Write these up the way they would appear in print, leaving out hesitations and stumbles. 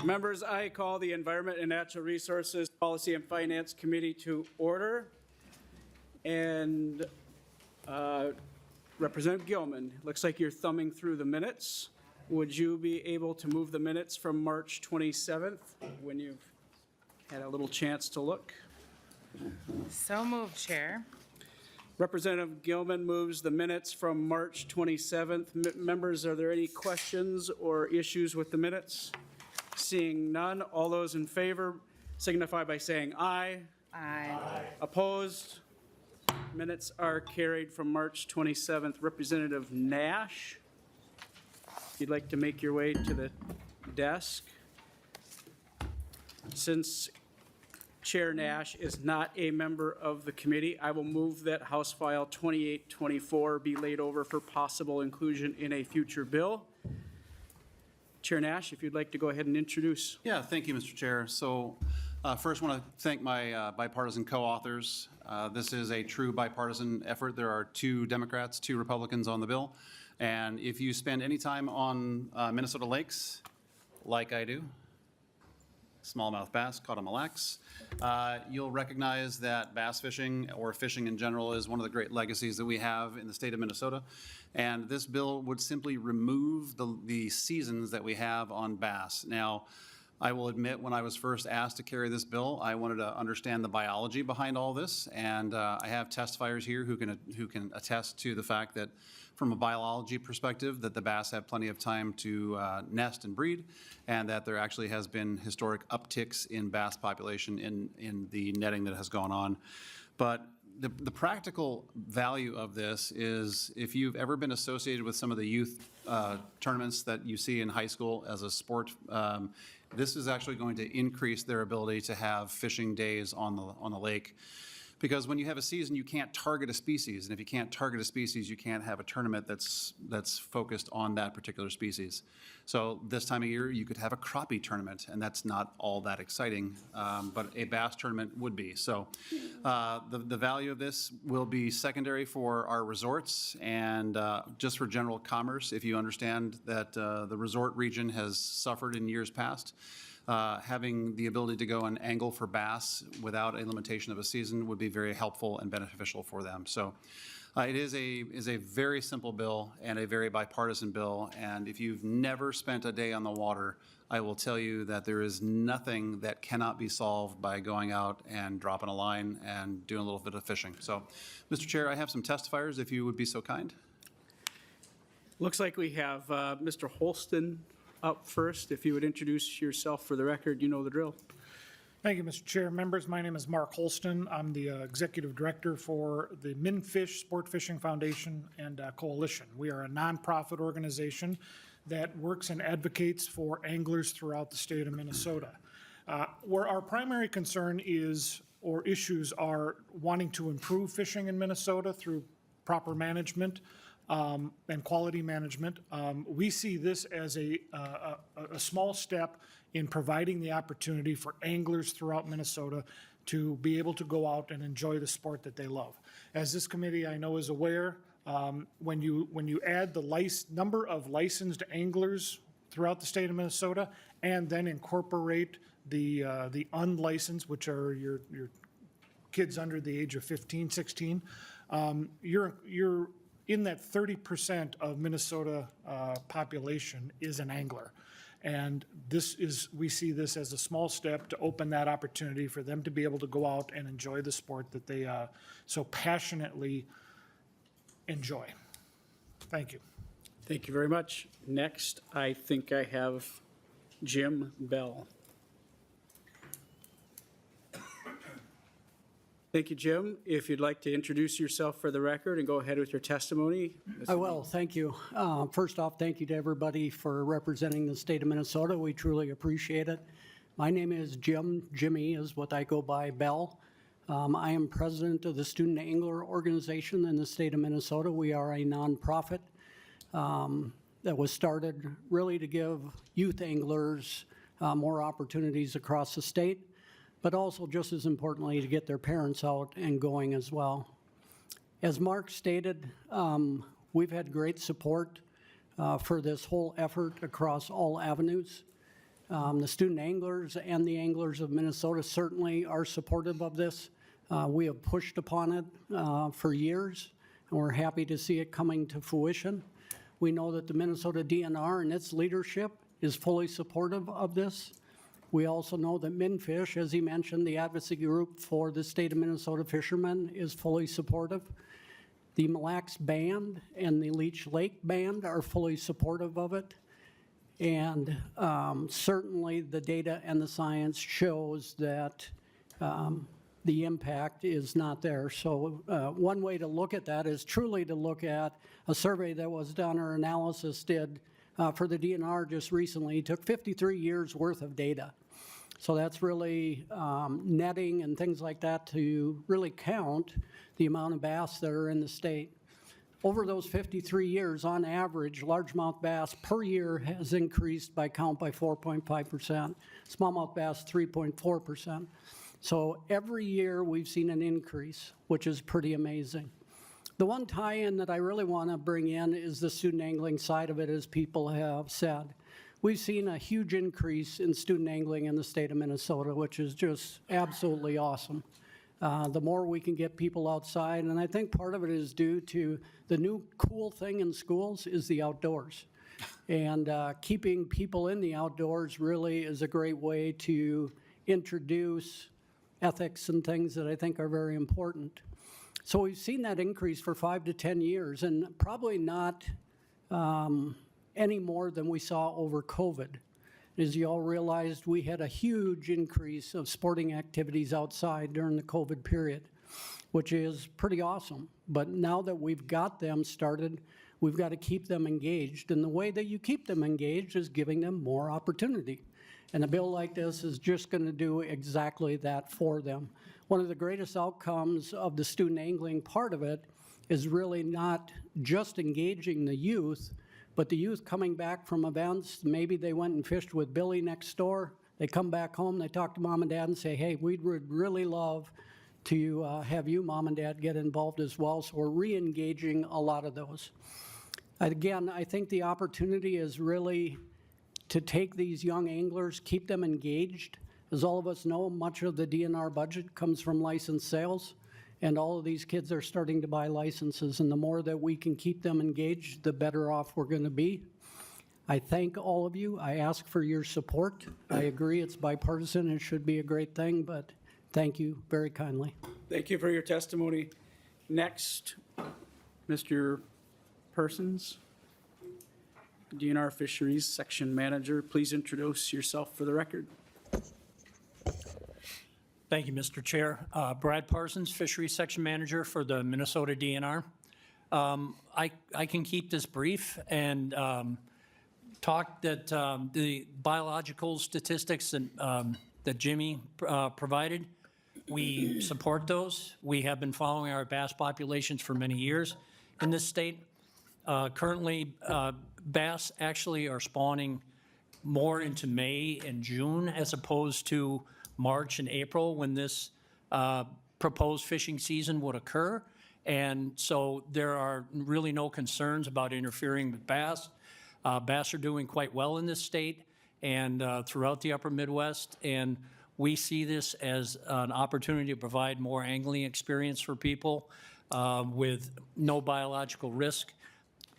Members, I call the Environment and Natural Resources Policy and Finance Committee to order. And Representative Gilman, looks like you're thumbing through the minutes. Would you be able to move the minutes from March 27th when you've had a little chance to look? So moved, Chair. Representative Gilman moves the minutes from March 27th. Members, are there any questions or issues with the minutes? Seeing none, all those in favor signify by saying aye. Aye. Opposed? Minutes are carried from March 27th. Representative Nash, if you'd like to make your way to the desk. Since Chair Nash is not a member of the committee, I will move that House File 2824 be laid over for possible inclusion in a future bill. Chair Nash, if you'd like to go ahead and introduce. Yeah, thank you, Mr. Chair. So first, I want to thank my bipartisan co-authors. This is a true bipartisan effort. There are 2 Democrats, 2 Republicans on the bill. And if you spend any time on Minnesota lakes, like I do, smallmouth bass caught on Mille Lacs, you'll recognize that bass fishing, or fishing in general, is one of the great legacies that we have in the state of Minnesota. And this bill would simply remove the seasons that we have on bass. Now, I will admit, when I was first asked to carry this bill, I wanted to understand the biology behind all this, and I have testifiers here who can attest to the fact that, from a biology perspective, that the bass have plenty of time to nest and breed, and that there actually has been historic upticks in bass population in the netting that has gone on. But the practical value of this is, if you've ever been associated with some of the youth tournaments that you see in high school as a sport, this is actually going to increase their ability to have fishing days on the lake. Because when you have a season, you can't target a species, and if you can't target a species, you can't have a tournament that's focused on that particular species. So this time of year, you could have a crappie tournament, and that's not all that exciting, but a bass tournament would be. So the value of this will be secondary for our resorts and just for general commerce. If you understand that the resort region has suffered in years past, having the ability to go and angle for bass without a limitation of a season would be very helpful and beneficial for them. So it is a very simple bill and a very bipartisan bill. And if you've never spent a day on the water, I will tell you that there is nothing that cannot be solved by going out and dropping a line and doing a little bit of fishing. So, Mr. Chair, I have some testifiers, if you would be so kind. Looks like we have Mr. Holston up first. If you would introduce yourself for the record, you know the drill. Thank you, Mr. Chair. Members, my name is Mark Holston. I'm the Executive Director for the MinFish Sport Fishing Foundation and Coalition. We are a nonprofit organization that works and advocates for anglers throughout the state of Minnesota. Where our primary concern is, or issues are, wanting to improve fishing in Minnesota through proper management and quality management. We see this as a small step in providing the opportunity for anglers throughout Minnesota to be able to go out and enjoy the sport that they love. As this committee, I know, is aware, when you add the number of licensed anglers throughout the state of Minnesota and then incorporate the unlicensed, which are your kids under the age of 15, 16, you're in that 30% of Minnesota population is an angler. And we see this as a small step to open that opportunity for them to be able to go out and enjoy the sport that they so passionately enjoy. Thank you. Thank you very much. Next, I think I have Jim Bell. Thank you, Jim. If you'd like to introduce yourself for the record and go ahead with your testimony. I will, thank you. First off, thank you to everybody for representing the state of Minnesota. We truly appreciate it. My name is Jimmy is what I go by, Bell. I am president of the Student Angler Organization in the state of Minnesota. We are a nonprofit that was started really to give youth anglers more opportunities across the state, but also, just as importantly, to get their parents out and going as well. As Mark stated, we've had great support for this whole effort across all avenues. The student anglers and the anglers of Minnesota certainly are supportive of this. We have pushed upon it for years, and we're happy to see it coming to fruition. We know that the Minnesota DNR and its leadership is fully supportive of this. We also know that MinFish, as he mentioned, the advocacy group for the state of Minnesota fishermen, is fully supportive. The Mille Lacs Band and the Leech Lake Band are fully supportive of it. And certainly the data and the science shows that the impact is not there. So one way to look at that is truly to look at a survey that was done or analysis did for the DNR just recently. It took 53 years worth of data. So that's really netting and things like that to really count the amount of bass that are in the state. Over those 53 years, on average, largemouth bass per year has increased by count by 4.5%, smallmouth bass 3.4%. So every year we've seen an increase, which is pretty amazing. The one tie-in that I really want to bring in is the student angling side of it, as people have said. We've seen a huge increase in student angling in the state of Minnesota, which is just absolutely awesome. The more we can get people outside, and I think part of it is due to the new cool thing in schools is the outdoors. And keeping people in the outdoors really is a great way to introduce ethics and things that I think are very important. So we've seen that increase for 5 to 10 years, and probably not any more than we saw over COVID. As you all realized, we had a huge increase of sporting activities outside during the COVID period, which is pretty awesome. But now that we've got them started, we've got to keep them engaged. And the way that you keep them engaged is giving them more opportunity. And a bill like this is just going to do exactly that for them. One of the greatest outcomes of the student angling part of it is really not just engaging the youth, but the youth coming back from events. Maybe they went and fished with Billy next door. They come back home, they talk to mom and dad and say, hey, we would really love to have you, mom and dad, get involved as well. So we're re-engaging a lot of those. Again, I think the opportunity is really to take these young anglers, keep them engaged. As all of us know, much of the DNR budget comes from license sales. And all of these kids are starting to buy licenses, and the more that we can keep them engaged, the better off we're going to be. I thank all of you. I ask for your support. I agree it's bipartisan. It should be a great thing, but thank you very kindly. Thank you for your testimony. Next, Mr. Persons, DNR Fisheries Section Manager. Please introduce yourself for the record. Thank you, Mr. Chair. Brad Parsons, Fisheries Section Manager for the Minnesota DNR. I can keep this brief and talk that the biological statistics that Jimmy provided, we support those. We have been following our bass populations for many years in this state. Currently, bass actually are spawning more into May and June as opposed to March and April when this proposed fishing season would occur. And so there are really no concerns about interfering with bass. Bass are doing quite well in this state and throughout the upper Midwest. And we see this as an opportunity to provide more angling experience for people with no biological risk,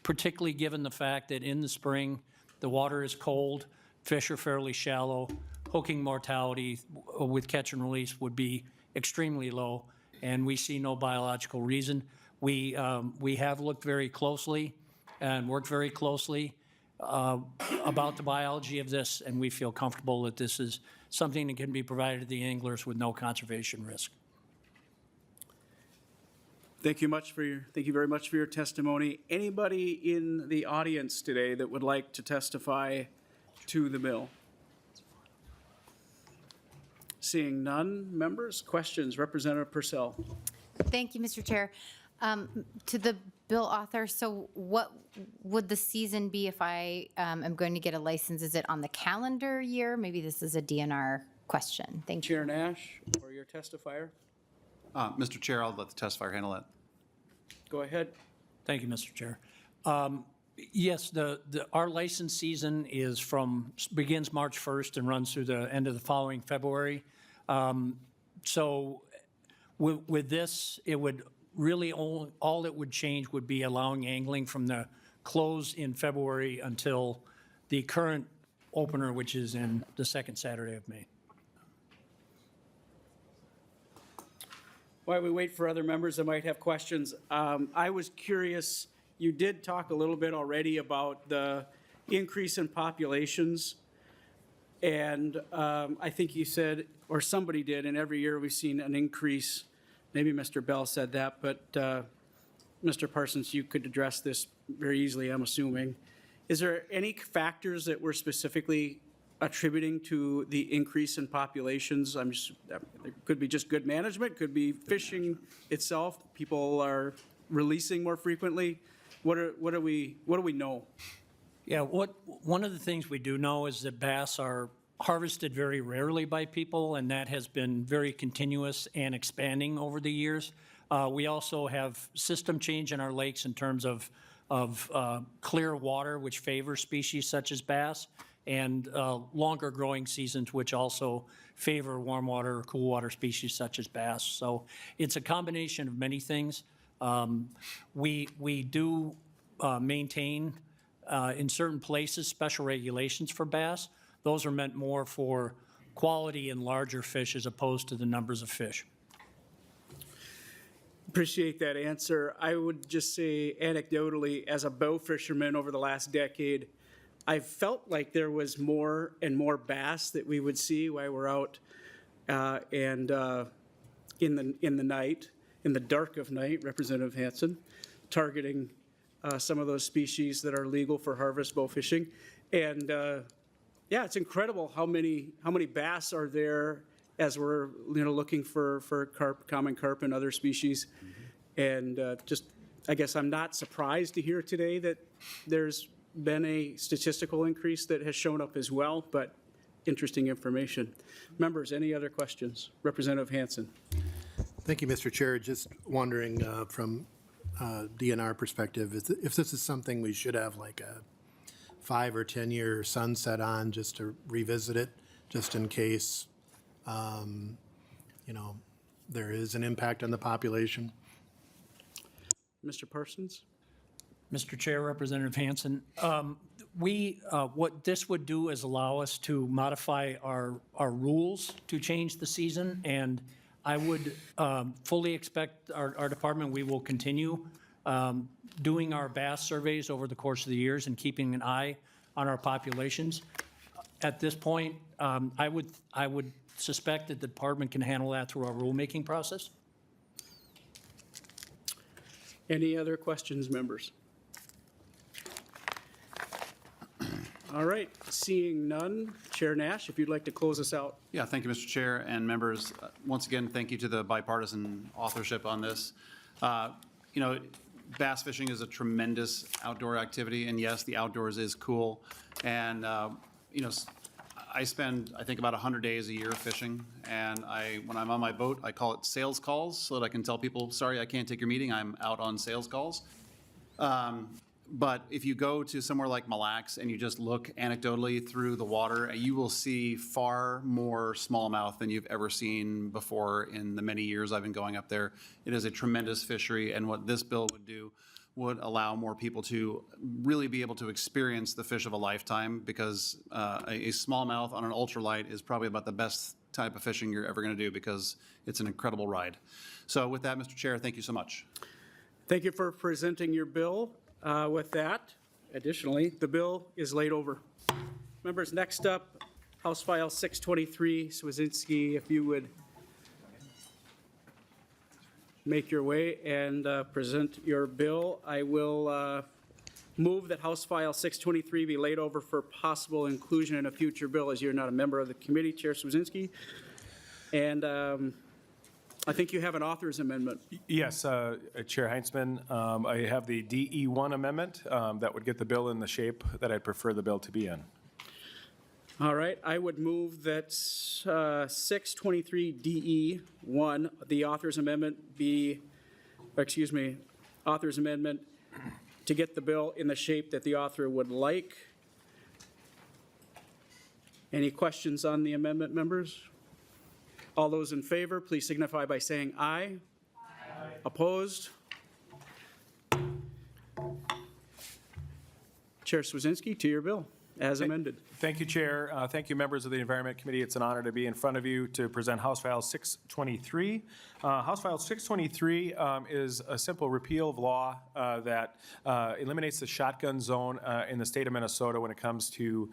particularly given the fact that in the spring, the water is cold, fish are fairly shallow, hooking mortality with catch and release would be extremely low, and we see no biological reason. We have looked very closely and worked very closely about the biology of this, and we feel comfortable that this is something that can be provided to the anglers with no conservation risk. Thank you very much for your testimony. Anybody in the audience today that would like to testify to the bill? Seeing none, members, questions, Representative Purcell. Thank you, Mr. Chair. To the bill author, so what would the season be if I am going to get a license? Is it on the calendar year? Maybe this is a DNR question. Thank you. Chair Nash, or your testifier? Mr. Chair, I'll let the testifier handle it. Go ahead. Thank you, Mr. Chair. Yes, our license season begins March 1st and runs through the end of the following February. So with this, it would really, all it would change would be allowing angling from the close in February until the current opener, which is in the second Saturday of May. While we wait for other members that might have questions, I was curious, you did talk a little bit already about the increase in populations. And I think you said, or somebody did, and every year we've seen an increase. Maybe Mr. Bell said that, but Mr. Parsons, you could address this very easily, I'm assuming. Is there any factors that we're specifically attributing to the increase in populations? It could be just good management, could be fishing itself. People are releasing more frequently. What do we know? Yeah, one of the things we do know is that bass are harvested very rarely by people, and that has been very continuous and expanding over the years. We also have system change in our lakes in terms of clear water, which favors species such as bass, and longer growing seasons, which also favor warm water or cool water species such as bass. So it's a combination of many things. We do maintain in certain places special regulations for bass. Those are meant more for quality and larger fish as opposed to the numbers of fish. Appreciate that answer. I would just say anecdotally, as a bow fisherman over the last decade, I felt like there was more and more bass that we would see while we're out and in the night, in the dark of night, Representative Hansen, targeting some of those species that are legal for harvest bow fishing. And yeah, it's incredible how many bass are there as we're looking for carp, common carp, and other species. And I guess I'm not surprised to hear today that there's been a statistical increase that has shown up as well, but interesting information. Members, any other questions? Representative Hansen. Thank you, Mr. Chair. Just wondering from DNR perspective, if this is something we should have like a 5 or 10 year sunset on, just to revisit it, just in case, there is an impact on the population. Mr. Parsons? Mr. Chair, Representative Hansen, what this would do is allow us to modify our rules to change the season, and I would fully expect our department, we will continue doing our bass surveys over the course of the years and keeping an eye on our populations. At this point, I would suspect that the department can handle that through our rulemaking process. Any other questions, members? All right, seeing none, Chair Nash, if you'd like to close us out. Yeah, thank you, Mr. Chair and members. Once again, thank you to the bipartisan authorship on this. Bass fishing is a tremendous outdoor activity, and yes, the outdoors is cool. And, I spend, I think, about 100 days a year fishing, and when I'm on my boat, I call it sales calls so that I can tell people, sorry, I can't take your meeting, I'm out on sales calls. But if you go to somewhere like Mille Lacs and you just look anecdotally through the water, you will see far more smallmouth than you've ever seen before in the many years I've been going up there. It is a tremendous fishery, and what this bill would do would allow more people to really be able to experience the fish of a lifetime, because a smallmouth on an ultralight is probably about the best type of fishing you're ever going to do, because it's an incredible ride. So with that, Mr. Chair, thank you so much. Thank you for presenting your bill. With that, additionally, the bill is laid over. Members, next up, House File 623, Swedzinski, if you would make your way and present your bill. I will move that House File 623 be laid over for possible inclusion in a future bill, as you're not a member of the committee, Chair Swedzinski. And I think you have an author's amendment. Yes, Chair Heinzman, I have the DE1 amendment that would get the bill in the shape that I'd prefer the bill to be in. All right, I would move that 623 DE1, the author's amendment author's amendment to get the bill in the shape that the author would like. Any questions on the amendment, members? All those in favor, please signify by saying aye. Aye. Opposed? Chair Swedzinski, to your bill, as amended. Thank you, Chair. Thank you, members of the Environment Committee. It's an honor to be in front of you to present House File 623. House File 623 is a simple repeal of law that eliminates the shotgun zone in the state of Minnesota when it comes to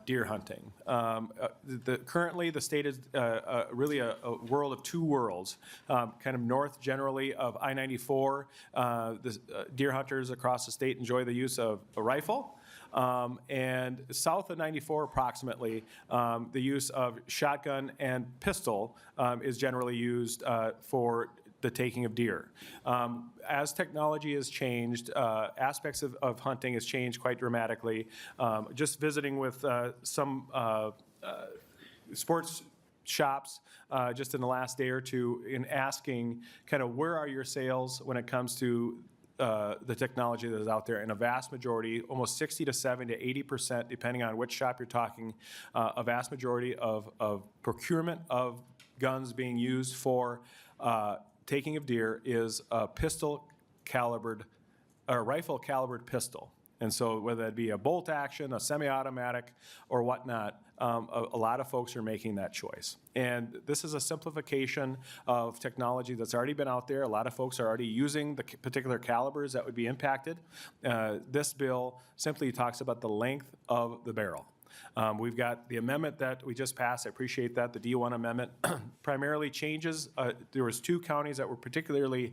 deer hunting. Currently, the state is really a world of two worlds. Kind of north generally of I-94, the deer hunters across the state enjoy the use of a rifle. And south of 94 approximately, the use of shotgun and pistol is generally used for the taking of deer. As technology has changed, aspects of hunting has changed quite dramatically. Just visiting with some sports shops just in the last day or two in asking kind of where are your sales when it comes to the technology that is out there, and a vast majority, almost 60 to 70 to 80%, depending on which shop you're talking, a vast majority of procurement of guns being used for taking of deer is a pistol calibered, or rifle calibered pistol. And so whether that be a bolt action, a semi-automatic, or whatnot, a lot of folks are making that choice. And this is a simplification of technology that's already been out there. A lot of folks are already using the particular calibers that would be impacted. This bill simply talks about the length of the barrel. We've got the amendment that we just passed. I appreciate that. The D1 amendment primarily changes. There was two counties that were particularly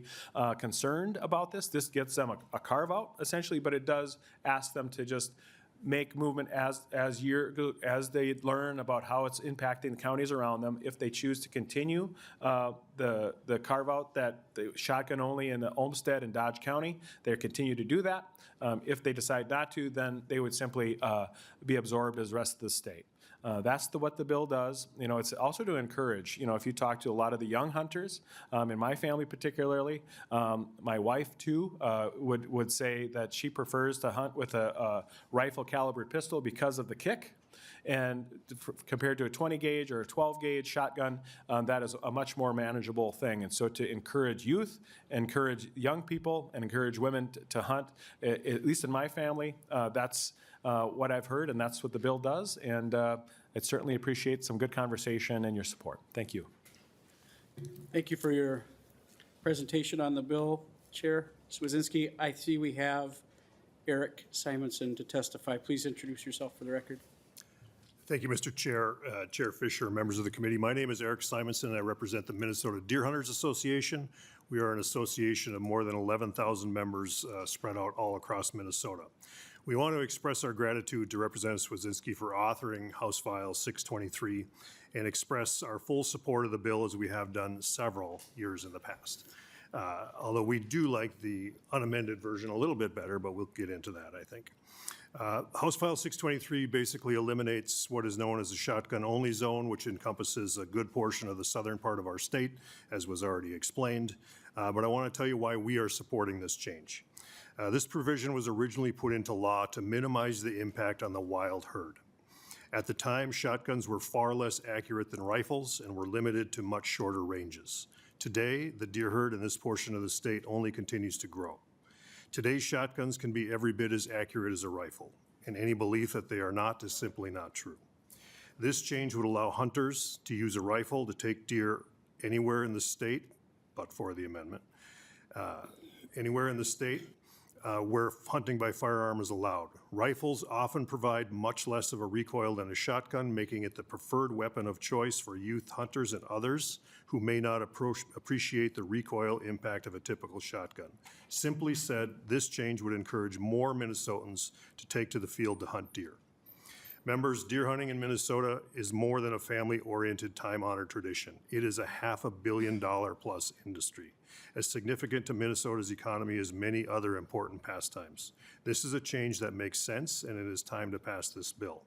concerned about this. This gets them a carve out essentially, but it does ask them to just make movement as they learn about how it's impacting the counties around them. If they choose to continue the carve out that the shotgun only in the Olmsted and Dodge County, they continue to do that. If they decide not to, then they would simply be absorbed as the rest of the state. That's what the bill does. You know, it's also to encourage, you know, if you talk to a lot of the young hunters, in my family particularly, my wife too, would say that she prefers to hunt with a rifle calibered pistol because of the kick. And compared to a 20 gauge or a 12 gauge shotgun, that is a much more manageable thing. And so to encourage youth, encourage young people, and encourage women to hunt, at least in my family, that's what I've heard, and that's what the bill does. And I certainly appreciate some good conversation and your support. Thank you. Thank you for your presentation on the bill, Chair Swedzinski. I see we have Eric Simonson to testify. Please introduce yourself for the record. Thank you, Mr. Chair, Chair Fisher, members of the committee. My name is Eric Simonson, and I represent the Minnesota Deer Hunters Association. We are an association of more than 11,000 members spread out all across Minnesota. We want to express our gratitude to Representative Swedzinski for authoring House File 623 and express our full support of the bill as we have done several years in the past. Although we do like the unamended version a little bit better, but we'll get into that, I think. House File 623 basically eliminates what is known as a shotgun-only zone, which encompasses a good portion of the southern part of our state, as was already explained. But I want to tell you why we are supporting this change. This provision was originally put into law to minimize the impact on the wild herd. At the time, shotguns were far less accurate than rifles and were limited to much shorter ranges. Today, the deer herd in this portion of the state only continues to grow. Today's shotguns can be every bit as accurate as a rifle, and any belief that they are not is simply not true. This change would allow hunters to use a rifle to take deer anywhere in the state, but for the amendment, anywhere in the state where hunting by firearm is allowed. Rifles often provide much less of a recoil than a shotgun, making it the preferred weapon of choice for youth hunters and others who may not appreciate the recoil impact of a typical shotgun. Simply said, this change would encourage more Minnesotans to take to the field to hunt deer. Members, deer hunting in Minnesota is more than a family-oriented, time-honored tradition. It is a $500 million plus industry, as significant to Minnesota's economy as many other important pastimes. This is a change that makes sense, and it is time to pass this bill.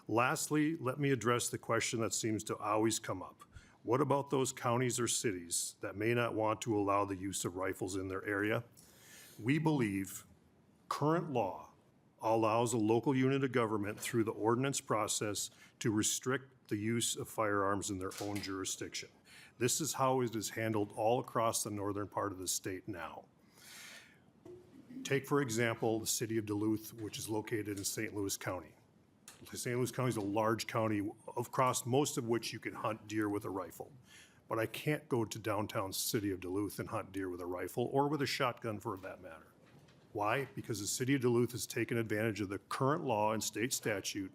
Lastly, let me address the question that seems to always come up. What about those counties or cities that may not want to allow the use of rifles in their area? We believe current law allows a local unit of government through the ordinance process to restrict the use of firearms in their own jurisdiction. This is how it is handled all across the northern part of the state now. Take, for example, the city of Duluth, which is located in St. Louis County. St. Louis County is a large county, across most of which you can hunt deer with a rifle. But I can't go to downtown city of Duluth and hunt deer with a rifle or with a shotgun for that matter. Why? Because the city of Duluth has taken advantage of the current law and state statute,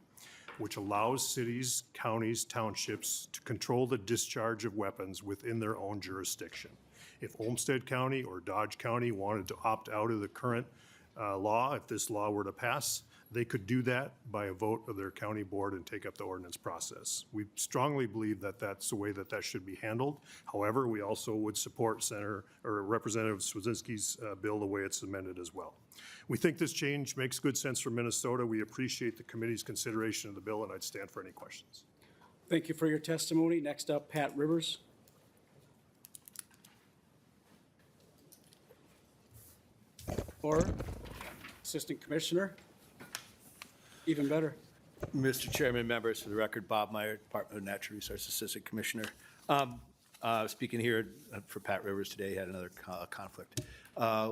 which allows cities, counties, townships to control the discharge of weapons within their own jurisdiction. If Olmsted County or Dodge County wanted to opt out of the current law, if this law were to pass, they could do that by a vote of their county board and take up the ordinance process. We strongly believe that that's the way that that should be handled. However, we also would support Senator or Representative Swedzinski's bill the way it's amended as well. We think this change makes good sense for Minnesota. We appreciate the committee's consideration of the bill, and I'd stand for any questions. Thank you for your testimony. Next up, Pat Rivers. Or Assistant Commissioner. Even better. Mr. Chairman, members, for the record, Bob Meyer, Department of Natural Resources Assistant Commissioner. Speaking here for Pat Rivers today, had another conflict.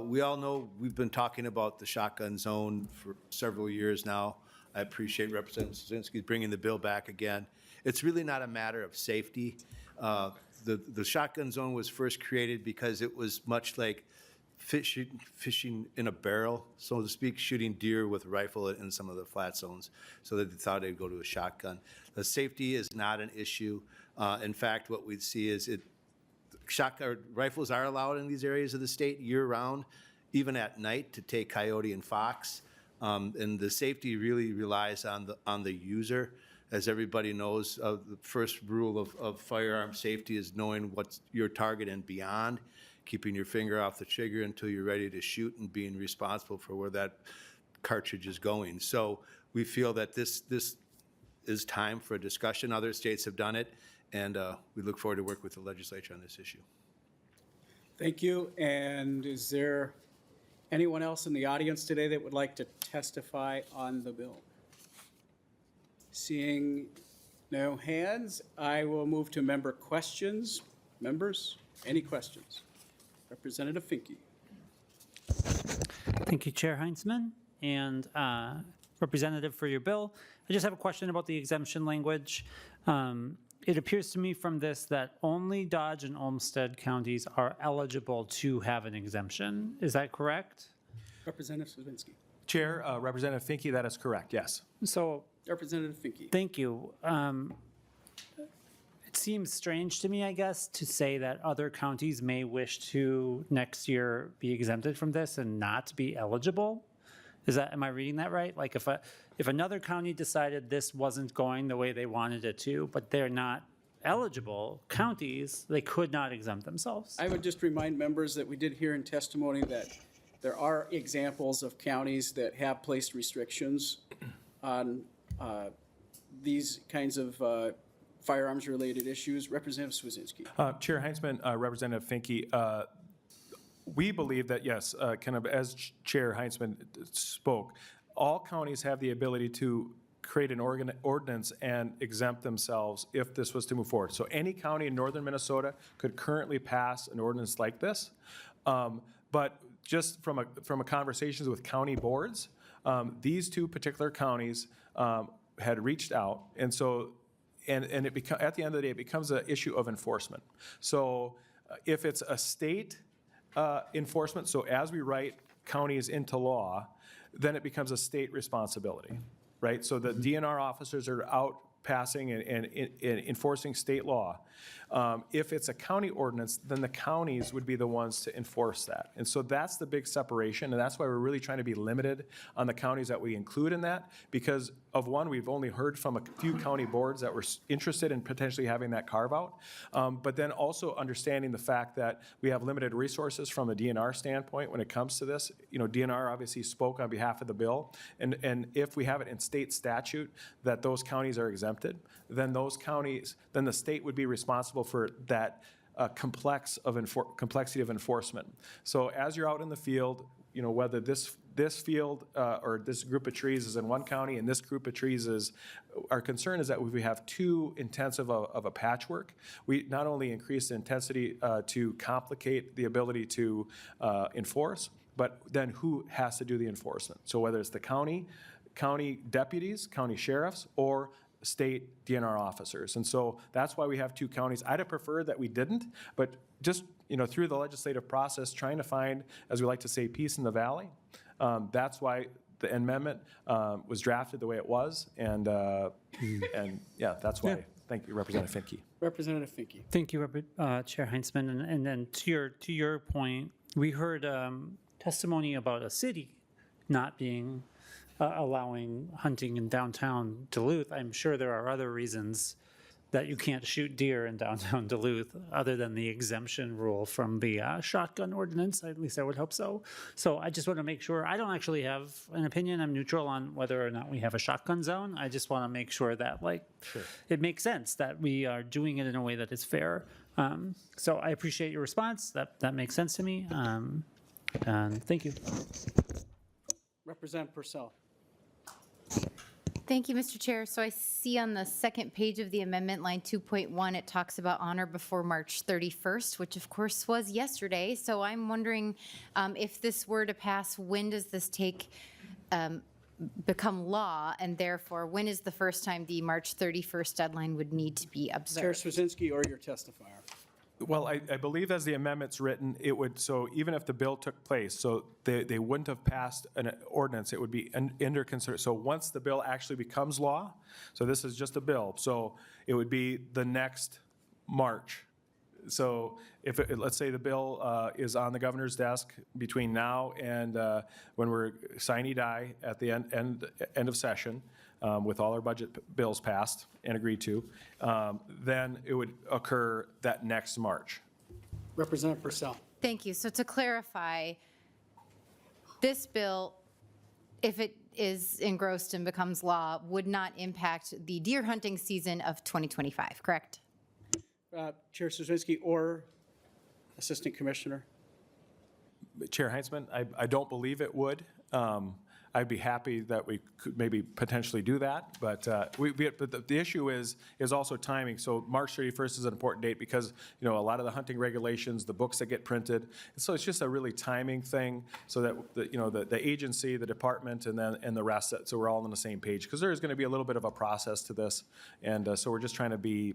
We all know we've been talking about the shotgun zone for several years now. I appreciate Representative Swedzinski bringing the bill back again. It's really not a matter of safety. The shotgun zone was first created because it was much like fishing in a barrel, so to speak, shooting deer with a rifle in some of the flat zones, so that they thought they'd go to a shotgun. The safety is not an issue. In fact, what we'd see is rifles are allowed in these areas of the state year-round, even at night, to take coyote and fox. And the safety really relies on the user. As everybody knows, the first rule of firearm safety is knowing what's your target and beyond, keeping your finger off the trigger until you're ready to shoot and being responsible for where that cartridge is going. So we feel that this is time for a discussion. Other states have done it, and we look forward to work with the legislature on this issue. Thank you. And is there anyone else in the audience today that would like to testify on the bill? Seeing no hands, I will move to member questions. Members, any questions? Representative Finke. Thank you, Chair Heinzman and Representative for your bill. I just have a question about the exemption language. It appears to me from this that only Dodge and Olmsted counties are eligible to have an exemption. Is that correct? Representative Swedzinski. Chair, Representative Finke, that is correct, yes. So, Representative Finke. thank you. It seems strange to me, I guess, to say that other counties may wish to next year be exempted from this and not be eligible. Am I reading that right? Like if another county decided this wasn't going the way they wanted it to, but they're not eligible counties, they could not exempt themselves. I would just remind members that we did hear in testimony that there are examples of counties that have placed restrictions on these kinds of firearms-related issues. Representative Swedzinski. Chair Heinzman, Representative Finke, we believe that, yes, kind of as Chair Heinzman spoke, all counties have the ability to create an ordinance and exempt themselves if this was to move forward. So any county in northern Minnesota could currently pass an ordinance like this. But just from a conversations with county boards, these two particular counties had reached out, and so at the end of the day, it becomes an issue of enforcement. So if it's a state enforcement, so as we write counties into law, then it becomes a state responsibility, right? So the DNR officers are out passing and enforcing state law. If it's a county ordinance, then the counties would be the ones to enforce that. And so that's the big separation, and that's why we're really trying to be limited on the counties that we include in that, because of one, we've only heard from a few county boards that were interested in potentially having that carve out, but then also understanding the fact that we have limited resources from a DNR standpoint when it comes to this. You know, DNR obviously spoke on behalf of the bill, and if we have it in state statute that those counties are exempted, then those counties, then the state would be responsible for that complexity of enforcement. So as you're out in the field, you know, whether this this field or this group of trees is in one county and this group of trees is, our concern is that if we have too intensive of a patchwork, we not only increase the intensity to complicate the ability to enforce, but then who has to do the enforcement? So whether it's the county deputies, county sheriffs, or state DNR officers. And so that's why we have two counties. I'd have preferred that we didn't, but just, through the legislative process, trying to find, as we like to say, peace in the valley. That's why the amendment was drafted the way it was, and yeah, that's why. Thank you, Representative Finke. Representative Finke. Thank you, Chair Heinzman. And then to your point, we heard testimony about a city not being allowing hunting in downtown Duluth. I'm sure there are other reasons that you can't shoot deer in downtown Duluth other than the exemption rule from the shotgun ordinance. At least I would hope so. So I just want to make sure, I don't actually have an opinion. I'm neutral on whether or not we have a shotgun zone. I just want to make sure that it makes sense that we are doing it in a way that is fair. So I appreciate your response. That makes sense to me. And thank you. Representative Purcell. Thank you, Mr. Chair. So I see on the second page of the amendment, line 2.1, it talks about honor before March 31st, which of course was yesterday. So I'm wondering if this were to pass, when does this become law? And therefore, when is the first time the March 31st deadline would need to be Chair observed? Swedzinski or your testifier. Well, I believe as the amendment's written, it would, so even if the bill took place, so they wouldn't have passed an ordinance, it would be under consider. So once the bill actually becomes law, so this is just a bill, so it would be the next March. So if, let's say the bill is on the governor's desk between now and when we're sine die at the end of session, with all our budget bills passed and agreed to, then it would occur that next March. Representative Purcell. Thank you. So to clarify, this bill, if it is engrossed and becomes law, would not impact the deer hunting season of 2025, correct? Chair Swedzinski or Assistant Commissioner. Chair Heinzman, I don't believe it would. I'd be happy that we could maybe potentially do that, but but the issue is also timing. So March 31st is an important date because a lot of the hunting regulations, the books that get printed, and so it's just a really timing thing, so that the agency, the department, and the rest, so we're all on the same page, because there is going to be a little bit of a process to this, and so we're just trying to be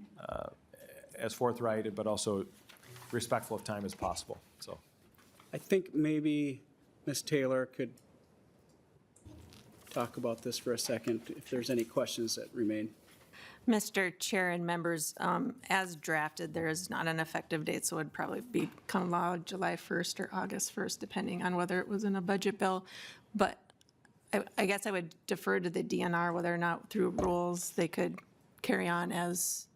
as forthright but also respectful of time as possible. So I think maybe Ms. Taylor could talk about this for a second, if there's any questions that remain. Mr. Chair and members, as drafted, there is not an effective date, so it would probably become law July 1st or August 1st, depending on whether it was in a budget bill. But I guess I would defer to the DNR whether or not through rules they could carry on as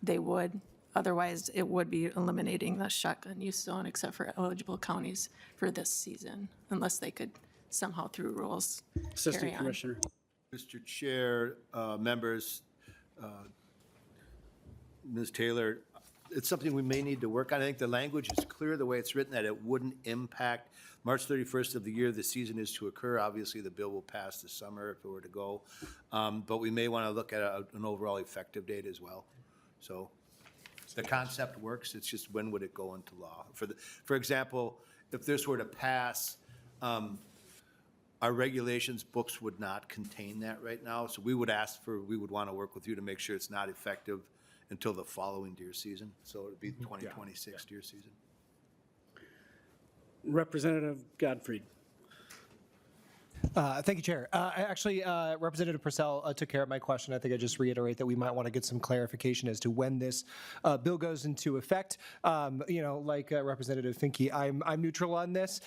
they would. Otherwise, it would be eliminating the shotgun use zone except for eligible counties for this season, unless they could somehow through rules carry Assistant on. Commissioner. Mr. Chair, members, Ms. Taylor, it's something we may need to work on. I think the language is clear the way it's written, that it wouldn't impact March 31st of the year the season is to occur. Obviously, the bill will pass this summer if it were to go. But we may want to look at an overall effective date as well. So the concept works. It's just when would it go into law? For example, if this were to pass, our regulations books would not contain that right now. So we would want to work with you to make sure it's not effective until the following deer season. So it would be 2026 deer season. Representative Godfrey. Thank you, Chair. Actually, Representative Purcell took care of my question. I think I just reiterate that we might want to get some clarification as to when this bill goes into effect. Like Representative Finke, I'm neutral on this.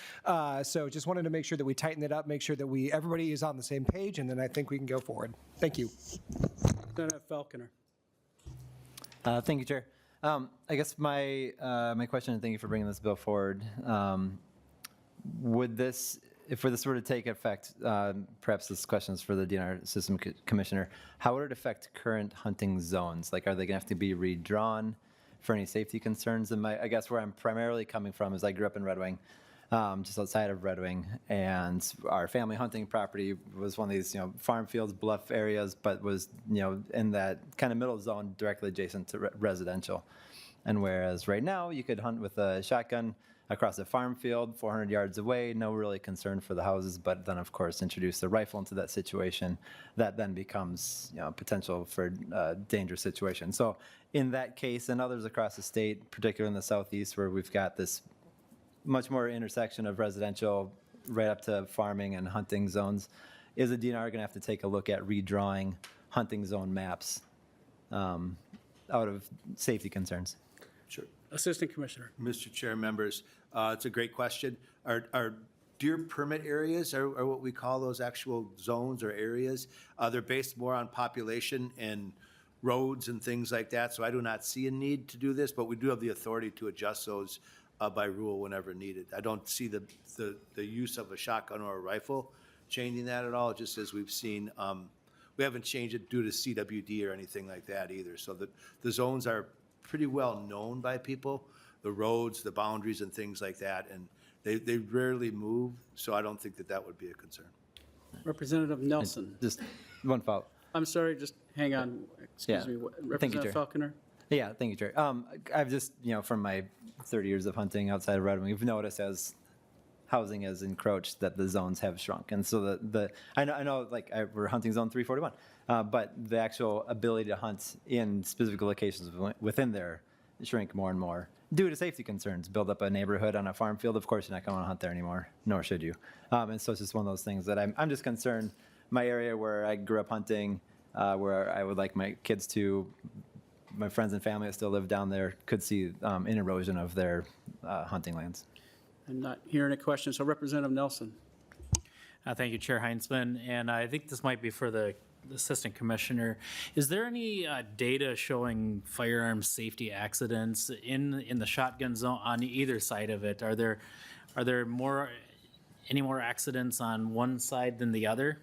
So just wanted to make sure that we tighten it up, make sure that everybody is on the same page, and then I think we can go forward. Thank you. Representative Falconer. Thank you, Chair. I guess my question, and thank you for bringing this bill forward. If this were to take effect, perhaps this question is for the DNR System Commissioner, how would it affect current hunting zones? Like, are they going to have to be redrawn for any safety concerns? And I guess where I'm primarily coming from is I grew up in Red Wing. just outside of Red Wing. And our family hunting property was one of these, farm fields, bluff areas, but was, in that kind of middle zone directly adjacent to residential. And whereas right now you could hunt with a shotgun across a farm field 400 yards away, no really concern for the houses, but then of course introduce the rifle into that situation, that then becomes potential for a dangerous situation. So in that case and others across the state, particularly in the southeast where we've got this much more intersection of residential right up to farming and hunting zones, is a DNR going to have to take a look at redrawing hunting zone maps out of safety concerns? Sure. Assistant Commissioner. Mr. Chair, members, it's a great question. Our deer permit areas are what we call those actual zones or areas. They're based more on population and roads and things like that, so I do not see a need to do this, but we do have the authority to adjust those by rule whenever needed. I don't see the use of a shotgun or a rifle changing that at all, just as we've seen. We haven't changed it due to CWD or anything like that either. So the zones are pretty well known by people, the roads, the boundaries and things like that, and they rarely move, so I don't think that would be a concern. Representative Nelson. Just one follow. I'm sorry, just hang on. Excuse Yeah. me. Thank you, Representative Chair. Falconer. Yeah, thank you, Chair. I've just, from my 30 years of hunting outside of Red Wing, we've noticed as housing has encroached that the zones have shrunk. And so I know like we're hunting zone 341, but the actual ability to hunt in specific locations within there shrink more and more due to safety concerns. Build up a neighborhood on a farm field, of course you're not going to want to hunt there anymore, nor should you. And so it's just one of those things that I'm just concerned. My area where I grew up hunting, where I would like my kids to, my friends and family that still live down there could see an erosion of their hunting lands. I'm not hearing a question, so Representative Nelson. Thank you, Chair Heinzman. And I think this might be for the Assistant Commissioner. Is there any data showing firearm safety accidents in the shotgun zone on either side of it? Are there any more accidents on one side than the other?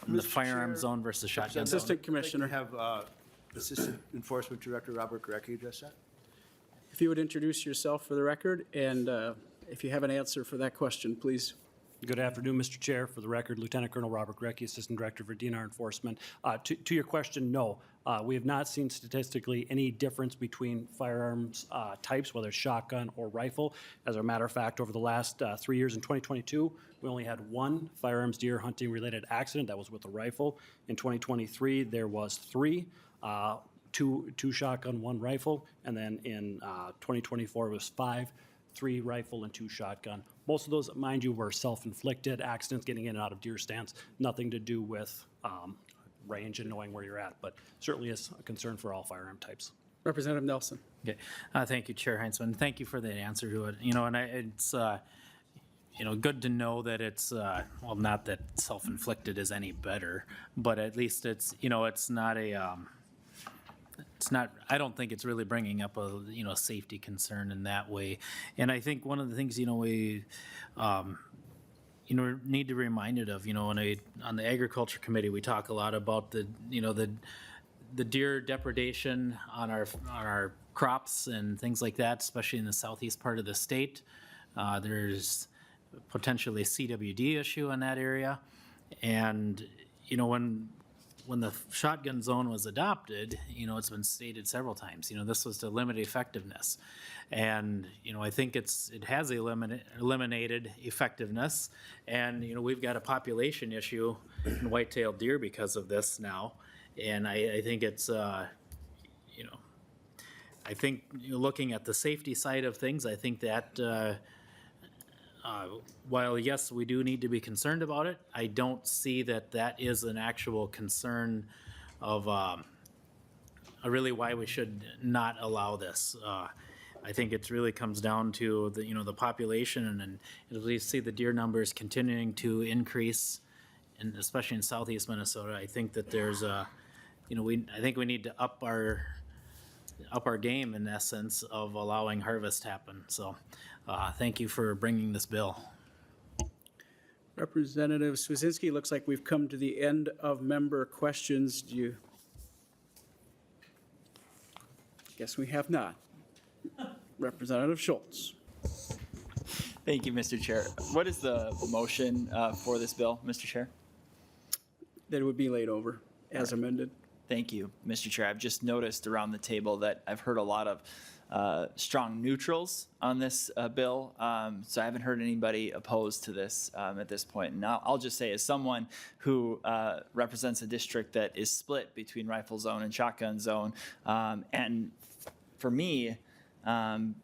In the Mr. firearm Chair, zone versus shotgun zone? Assistant Commissioner. I'd like to have Assistant Enforcement Director Robert Gorecki address that. If you would introduce yourself for the record, and if you have an answer for that question, please. Good afternoon, Mr. Chair. For the record, Lieutenant Colonel Robert Gorecki, Assistant Director for DNR Enforcement. To your question, no. We have not seen statistically any difference between firearms types, whether it's shotgun or rifle. As a matter of fact, over the last 3 years in 2022, we only had one firearms deer hunting related accident. That was with a rifle. In 2023, there was three. Two shotgun, one rifle, and then in 2024 it was 5, 3 rifle and 2 shotgun. Most of those, mind you, were self-inflicted accidents, getting in and out of deer stands, nothing to do with range and knowing where you're at, but certainly is a concern for all firearm types. Representative Nelson. Okay. Thank you, Chair Heinzman. Thank you for that answer to it. And it's good to know that it's, well, not that self-inflicted is any better, but at least it's, it's not a, it's not, I don't think it's really bringing up a, safety concern in that way. And I think one of the things, we, need to be reminded of, on the Agriculture Committee, we talk a lot about the deer depredation on our crops and things like that, especially in the southeast part of the state. There's potentially a CWD issue in that area. And, when the shotgun zone was adopted, it's been stated several times, this was to limit effectiveness. And, I think it has eliminated effectiveness. And, we've got a population issue in white-tailed deer because of this now. And I think it's, I think looking at the safety side of things, I think that while, yes, we do need to be concerned about it, I don't see that is an actual concern of really why we should not allow this. I think it really comes down to the population, and as we see the deer numbers continuing to increase, and especially in southeast Minnesota, I think that there's I think we need to up our game in essence of allowing harvest happen. So thank you for bringing this bill. Representative Swedzinski, looks like we've come to the end of member questions. Guess we have not. Representative Schultz. Thank you, Mr. Chair. What is the motion for this bill, Mr. Chair? That it would be laid over as amended. Thank you, Mr. Chair. I've just noticed around the table that I've heard a lot of strong neutrals on this bill, so I haven't heard anybody opposed to this at this point. And I'll just say, as someone who represents a district that is split between rifle zone and shotgun zone, and for me, I'm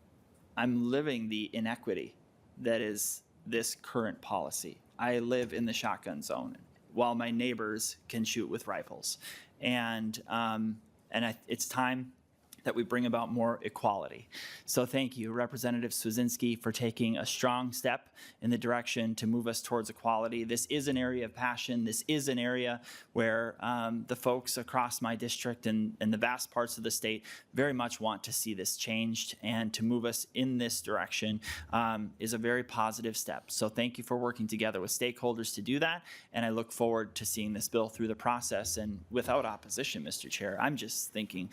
living the inequity that is this current policy. I live in the shotgun zone while my neighbors can shoot with rifles. And it's time that we bring about more equality. So thank you, Representative Swedzinski, for taking a strong step in the direction to move us towards equality. This is an area of passion. This is an area where the folks across my district and the vast parts of the state very much want to see this changed, and to move us in this direction is a very positive step. So thank you for working together with stakeholders to do that, and I look forward to seeing this bill through the process and without opposition, Mr. Chair. I'm just thinking,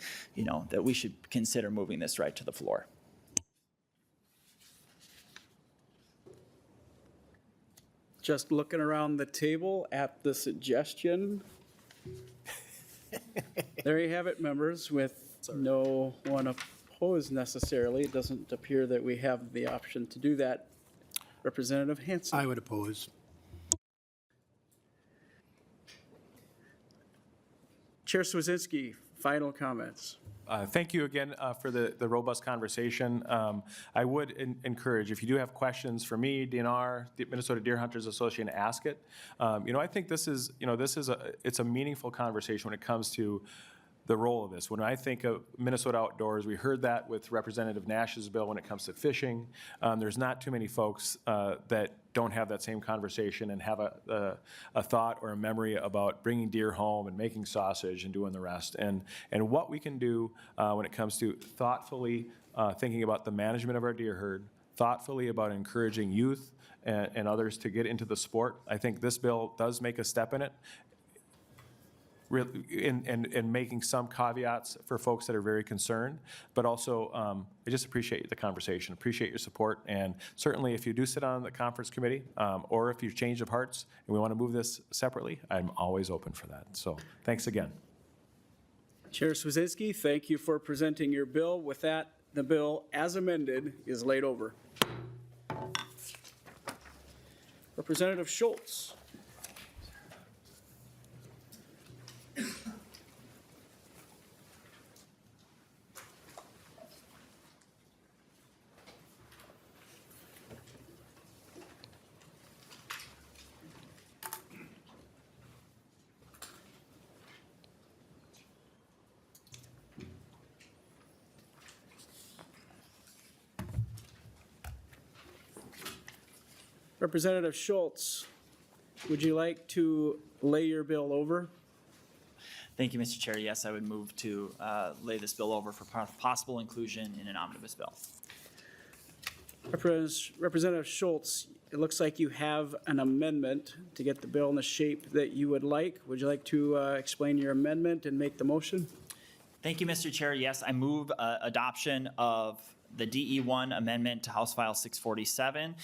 that we should consider moving this right to the floor. Just looking around the table at the suggestion. There you have it, members, with no one opposed necessarily. It doesn't appear that we have the option to do that. Representative Hanson. I would oppose. Chair Swedzinski, final comments. Thank you again for the robust conversation. I would encourage, if you do have questions for me, DNR, the Minnesota Deer Hunters Association, ask it. I think this is it's a meaningful conversation when it comes to the role of this. When I think of Minnesota outdoors, we heard that with Representative Nash's bill when it comes to fishing. There's not too many folks that don't have that same conversation and have a thought or a memory about bringing deer home and making sausage and doing the rest. And what we can do when it comes to thoughtfully thinking about the management of our deer herd, thoughtfully about encouraging youth and others to get into the sport. I think this bill does make a step in it. And making some caveats for folks that are very concerned, but also I just appreciate the conversation, appreciate your support, and certainly if you do sit on the conference committee or if you've changed of hearts and we want to move this separately, I'm always open for that. So thanks again. Chair Swedzinski, thank you for presenting your bill. With that, the bill as amended is laid over. Representative Schultz. Representative Schultz, would you like to lay your bill over? Thank you, Mr. Chair. Yes, I would move to lay this bill over for possible inclusion in an omnibus bill. Representative Schultz, it looks like you have an amendment to get the bill in the shape that you would like. Would you like to explain your amendment and make the motion? Thank you, Mr. Chair. Yes, I move adoption of the DE1 amendment to House File 647,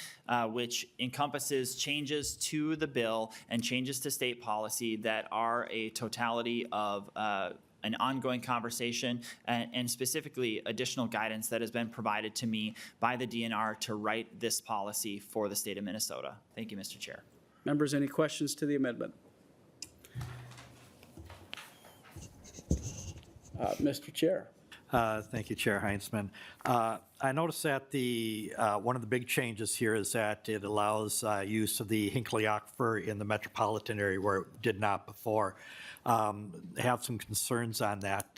which encompasses changes to the bill and changes to state policy that are a totality of an ongoing conversation and specifically additional guidance that has been provided to me by the DNR to write this policy for the state of Minnesota. Thank you, Mr. Chair. Members, any questions to the amendment? Mr. Chair. Thank you, Chair Heinzman. I noticed that one of the big changes here is that it allows use of the Hinckley aquifer in the metropolitan area where it did not before. I have some concerns on that.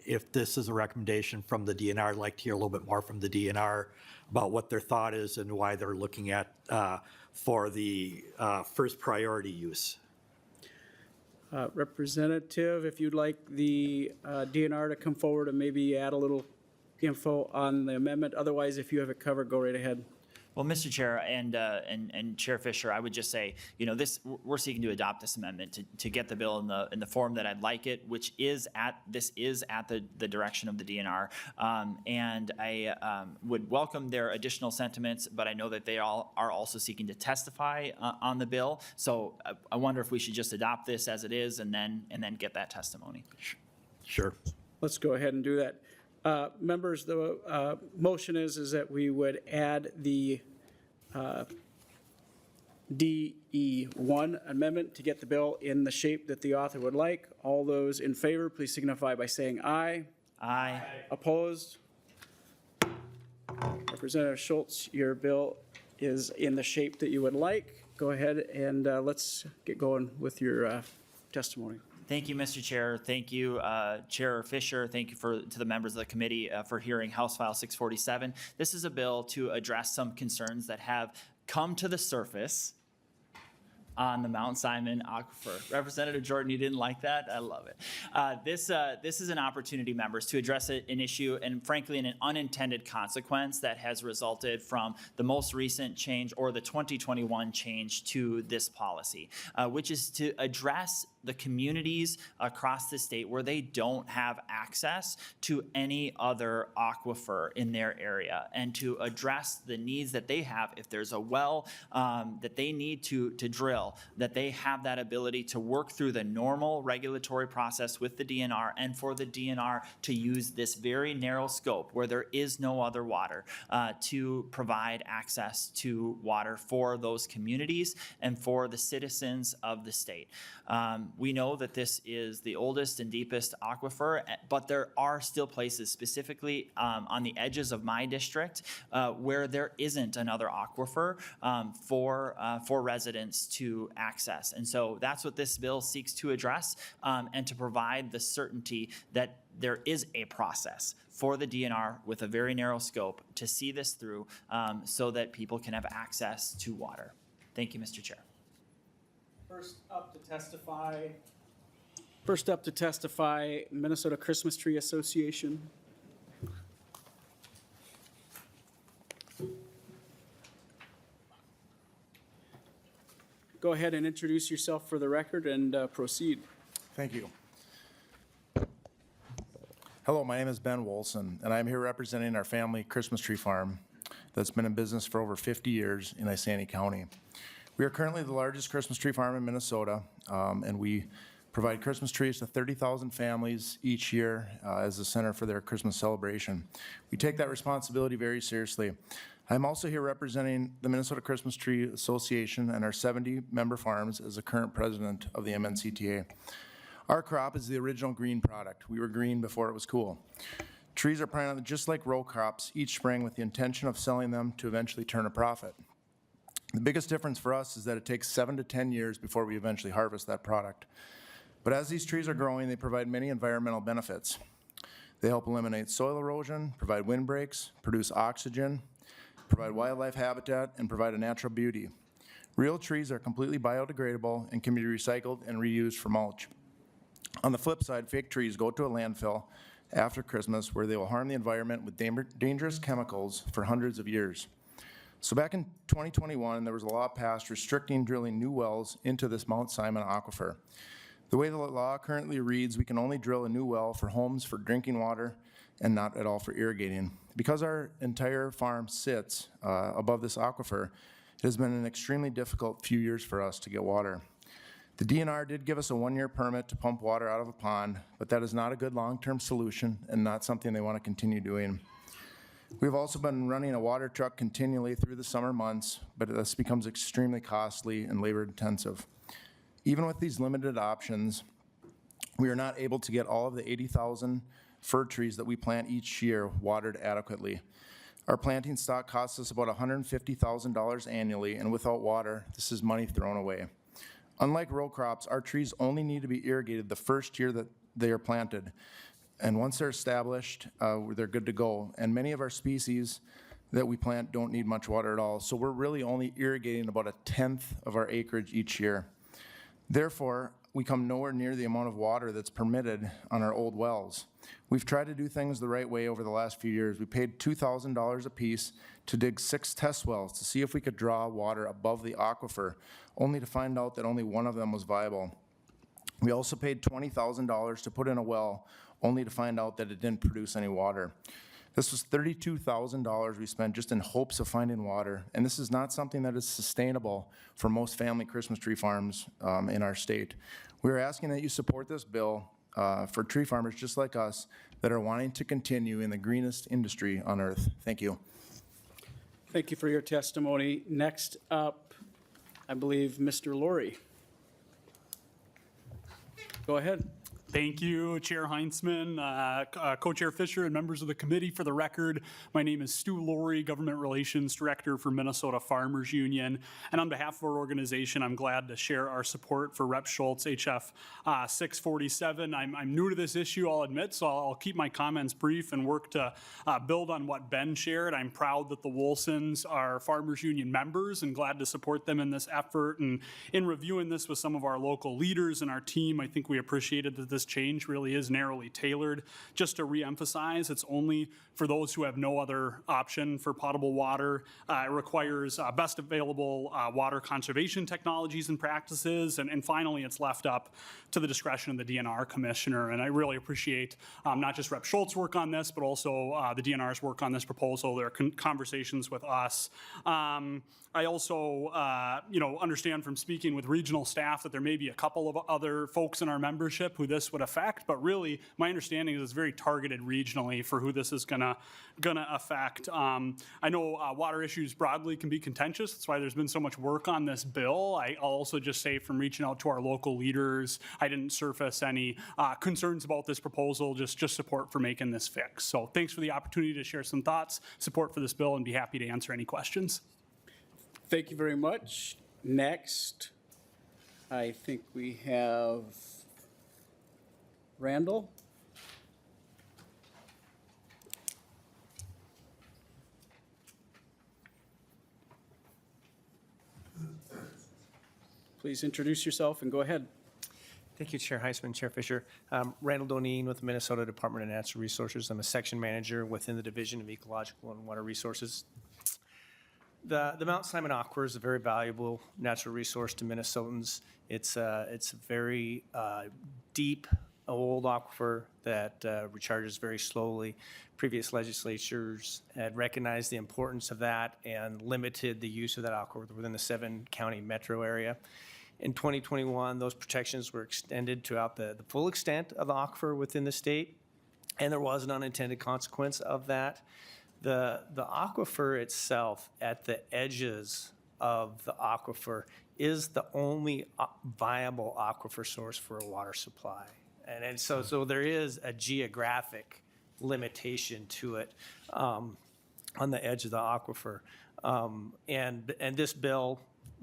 If this is a recommendation from the DNR, I'd like to hear a little bit more from the DNR about what their thought is and why they're looking at for the first priority use. Representative, if you'd like the DNR to come forward and maybe add a little info on the amendment. Otherwise, if you have it covered, go right ahead. Well, Mr. Chair and Chair Fisher, I would just say, we're seeking to adopt this amendment to get the bill in the form that I'd like it, which is at the direction of the DNR. And I would welcome their additional sentiments, but I know that they all are also seeking to testify on the bill. So I wonder if we should just adopt this as it is and then get that testimony. Sure. Let's go ahead and do that. Members, the motion is that we would add the DE1 amendment to get the bill in the shape that the author would like. All those in favor, please signify by saying aye. Aye. Opposed? Representative Schultz, your bill is in the shape that you would like. Go ahead and let's get going with your testimony. Thank you, Mr. Chair. Thank you, Chair Fisher. Thank you to the members of the committee for hearing House File 647. This is a bill to address some concerns that have come to the surface on the Mount Simon aquifer. Representative Jordan, you didn't like that? I love it. This is an opportunity, members, to address an issue and, frankly, an unintended consequence that has resulted from the most recent change or the 2021 change to this policy, which is to address the communities across the state where they don't have access to any other aquifer in their area, and to address the needs that they have. If there's a well that they need to drill, that they have that ability to work through the normal regulatory process with the DNR, and for the DNR to use this very narrow scope where there is no other water to provide access to water for those communities and for the citizens of the state. We know that this is the oldest and deepest aquifer, but there are still places, specifically on the edges of my district, where there isn't another aquifer for residents to access. And so that's what this bill seeks to address, and to provide the certainty that there is a process for the DNR with a very narrow scope to see this through, so that people can have access to water. Thank you, Mr. Chair. First up to testify, Minnesota Christmas Tree Association. Go ahead and introduce yourself for the record and proceed. Thank you. Hello, my name is Ben Wolson, and I'm here representing our family Christmas tree farm that's been in business for over 50 years in Isanti County. We are currently the largest Christmas tree farm in Minnesota, and we provide Christmas trees to 30,000 families each year as a center for their Christmas celebration. We take that responsibility very seriously. I'm also here representing the Minnesota Christmas Tree Association and our 70-member farms as the current president of the MNCTA. Our crop is the original green product. We were green before it was cool. Trees are planted just like row crops each spring with the intention of selling them to eventually turn a profit. The biggest difference for us is that it takes 7 to 10 years before we eventually harvest that product. But as these trees are growing, they provide many environmental benefits. They help eliminate soil erosion, provide windbreaks, produce oxygen, provide wildlife habitat, and provide a natural beauty. Real trees are completely biodegradable and can be recycled and reused for mulch. On the flip side, fake trees go to a landfill after Christmas where they will harm the environment with dangerous chemicals for hundreds of years. So back in 2021, there was a law passed restricting drilling new wells into this Mount Simon aquifer. The way the law currently reads, we can only drill a new well for homes for drinking water and not at all for irrigating. Because our entire farm sits above this aquifer, it has been an extremely difficult few years for us to get water. The DNR did give us a 1-year permit to pump water out of a pond, but that is not a good long-term solution and not something they want to continue doing. We've also been running a water truck continually through the summer months, but this becomes extremely costly and labor intensive. Even with these limited options, we are not able to get all of the 80,000 fir trees that we plant each year watered adequately. Our planting stock costs us about $150,000 annually, and without water, this is money thrown away. Unlike row crops, our trees only need to be irrigated the first year that they are planted. And once they're established, they're good to go. And many of our species that we plant don't need much water at all. So we're really only irrigating about 1/10 of our acreage each year. Therefore, we come nowhere near the amount of water that's permitted on our old wells. We've tried to do things the right way over the last few years. We paid $2,000 apiece to dig 6 test wells to see if we could draw water above the aquifer, only to find out that only one of them was viable. We also paid $20,000 to put in a well, only to find out that it didn't produce any water. This was $32,000 we spent just in hopes of finding water, and this is not something that is sustainable for most family Christmas tree farms in our state. We are asking that you support this bill for tree farmers just like us that are wanting to continue in the greenest industry on earth. Thank you. Thank you for your testimony. Next up, I believe, Mr. Laurie. Go ahead. Thank you, Chair Heinzman, Co-Chair Fisher, and members of the committee. For the record, my name is Stu Laurie, Government Relations Director for Minnesota Farmers Union. And on behalf of our organization, I'm glad to share our support for Rep. Schultz, HF 647. I'm new to this issue, I'll admit, so I'll keep my comments brief and work to build on what Ben shared. I'm proud that the Wolsons are Farmers Union members and glad to support them in this effort. And in reviewing this with some of our local leaders and our team, I think we appreciated that this change really is narrowly tailored. Just to reemphasize, it's only for those who have no other option for potable water. It requires best available water conservation technologies and practices. And finally, it's left up to the discretion of the DNR commissioner. And I really appreciate not just Rep. Schultz's work on this, but also the DNR's work on this proposal, their conversations with us. I also, understand from speaking with regional staff that there may be a couple of other folks in our membership who this would affect, but really my understanding is it's very targeted regionally for who this is gonna affect. I know water issues broadly can be contentious. That's why there's been so much work on this bill. I'll also just say from reaching out to our local leaders, I didn't surface any concerns about this proposal, just support for making this fix. So thanks for the opportunity to share some thoughts, support for this bill, and be happy to answer any questions. Thank you very much. Next, I think we have Randall. Please introduce yourself and go ahead. Thank you, Chair Heisman, Chair Fisher. Randall Doneen with the Minnesota Department of Natural Resources. I'm a section manager within the Division of Ecological and Water Resources. The Mount Simon Aquifer is a very valuable natural resource to Minnesotans. It's a very deep, old aquifer that recharges very slowly. Previous legislatures had recognized the importance of that and limited the use of that aquifer within the 7-county metro area. In 2021, those protections were extended throughout the full extent of the aquifer within the state, and there was an unintended consequence of that. The aquifer itself at the edges of the aquifer is the only viable aquifer source for a water supply. And so there is a geographic limitation to it on the edge of the aquifer. And this bill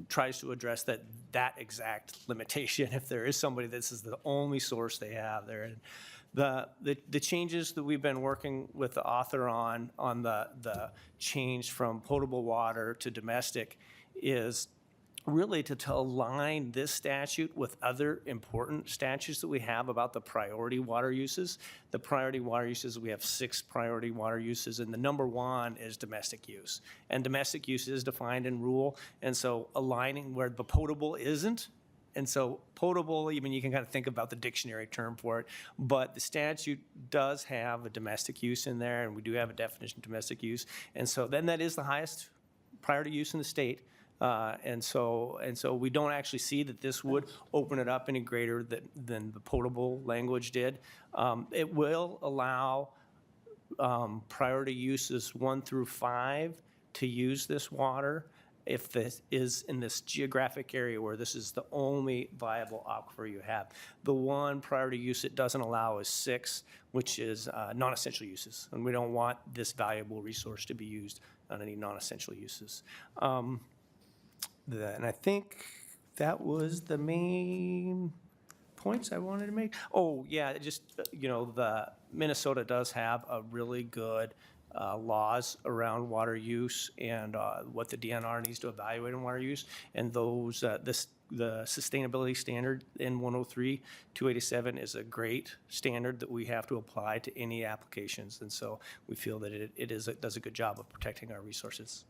tries to address that exact limitation if there is somebody this is the only source they have there. And the changes that we've been working with the author on the change from potable water to domestic is really to align this statute with other important statutes that we have about the priority water uses. The priority water uses, we have 6 priority water uses, and the number 1 is domestic use. And domestic use is defined in rule, and so aligning where the potable isn't. And so potable, even you can kind of think about the dictionary term for it, but the statute does have a domestic use in there, and we do have a definition of domestic use. And so then that is the highest priority use in the state. And so we don't actually see that this would open it up any greater than the potable language did. It will allow priority uses 1 through 5 to use this water if this is in this geographic area where this is the only viable aquifer you have. The one priority use it doesn't allow is 6, which is non-essential uses. And we don't want this valuable resource to be used on any non-essential uses. And I think that was the main points I wanted to make. Oh, yeah, just, the Minnesota does have a really good laws around water use and what the DNR needs to evaluate in water use. And those, the sustainability standard in 103-287 is a great standard that we have to apply to any applications. And so we feel that it does a good job of protecting our resources.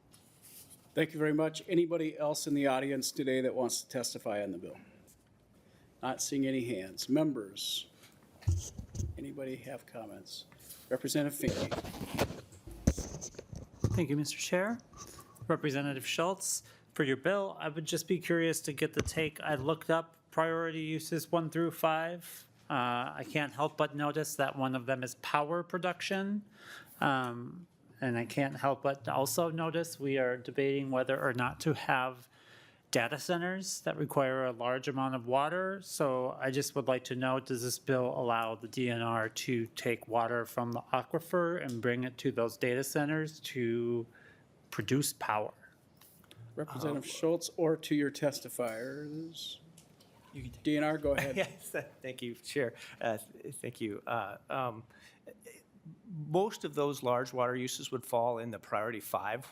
Thank you very much. Anybody else in the audience today that wants to testify on the bill? Not seeing any hands. Members, anybody have comments? Representative Finke. Thank you, Mr. Chair. Representative Schultz, for your bill, I would just be curious to get the take. I looked up priority uses 1 through 5. I can't help but notice that one of them is power production. And I can't help but also notice we are debating whether or not to have data centers that require a large amount of water. So I just would like to know, does this bill allow the DNR to take water from the aquifer and bring it to those data centers to produce power? Representative Schultz, or to your testifiers. DNR, go ahead. Yes, thank you, Chair. Thank you. Most of those large water uses would fall in the priority 5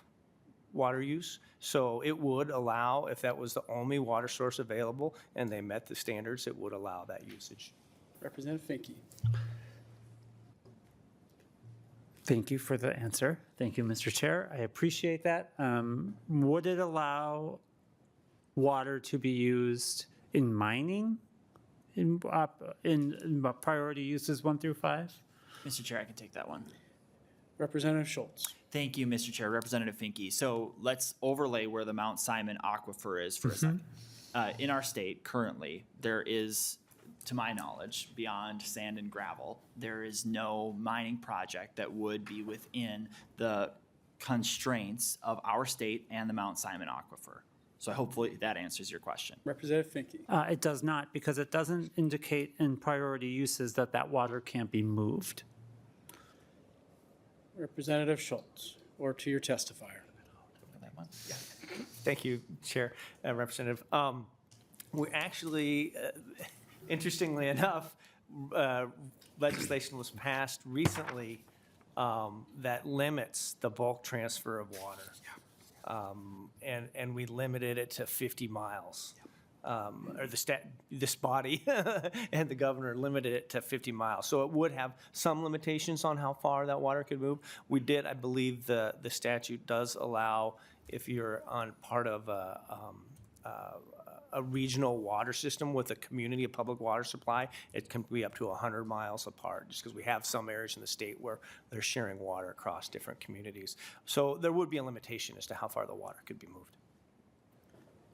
water use. So it would allow, if that was the only water source available and they met the standards, it would allow that usage. Representative Finke. Thank you for the answer. Thank you, Mr. Chair. I appreciate that. Would it allow water to be used in mining in priority uses 1 through 5? Mr. Chair, I can take that one. Representative Schultz. Thank you, Mr. Chair. Representative Finke. So let's overlay where the Mount Simon aquifer is for a second. In our state currently, there is, to my knowledge, beyond sand and gravel, there is no mining project that would be within the constraints of our state and the Mount Simon aquifer. So hopefully that answers your question. Representative Finke. It does not, because it doesn't indicate in priority uses that that water can't be moved. Representative Schultz, or to your testifier. Thank you, Chair and Representative. We actually, interestingly enough, legislation was passed recently that limits the bulk transfer of water. And we limited it to 50 miles. Or this body and the governor limited it to 50 miles. So it would have some limitations on how far that water could move. We did, I believe the statute does allow, if you're on part of a regional water system with a community of public water supply, it can be up to 100 miles apart, just because we have some areas in the state where they're sharing water across different communities. So there would be a limitation as to how far the water could be moved.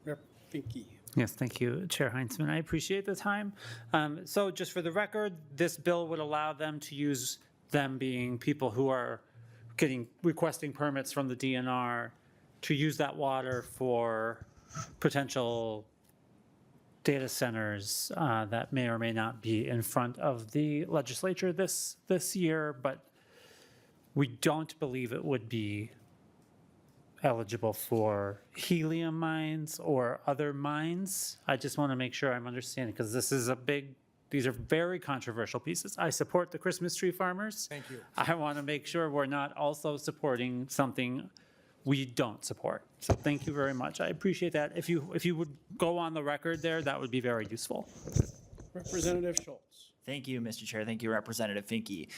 Rep. Finke. Yes, thank you, Chair Heinzman. I appreciate the time. So just for the record, this bill would allow them to use, them being people who are requesting permits from the DNR, to use that water for potential data centers that may or may not be in front of the legislature this year, but we don't believe it would be eligible for helium mines or other mines. I just want to make sure I'm understanding, because this is these are very controversial pieces. I support the Christmas tree farmers. Thank you. I want to make sure we're not also supporting something we don't support. So thank you very much. I appreciate that. If you would go on the record there, that would be very useful. Representative Schultz. Thank you, Mr. Chair. Thank you, Representative Finke.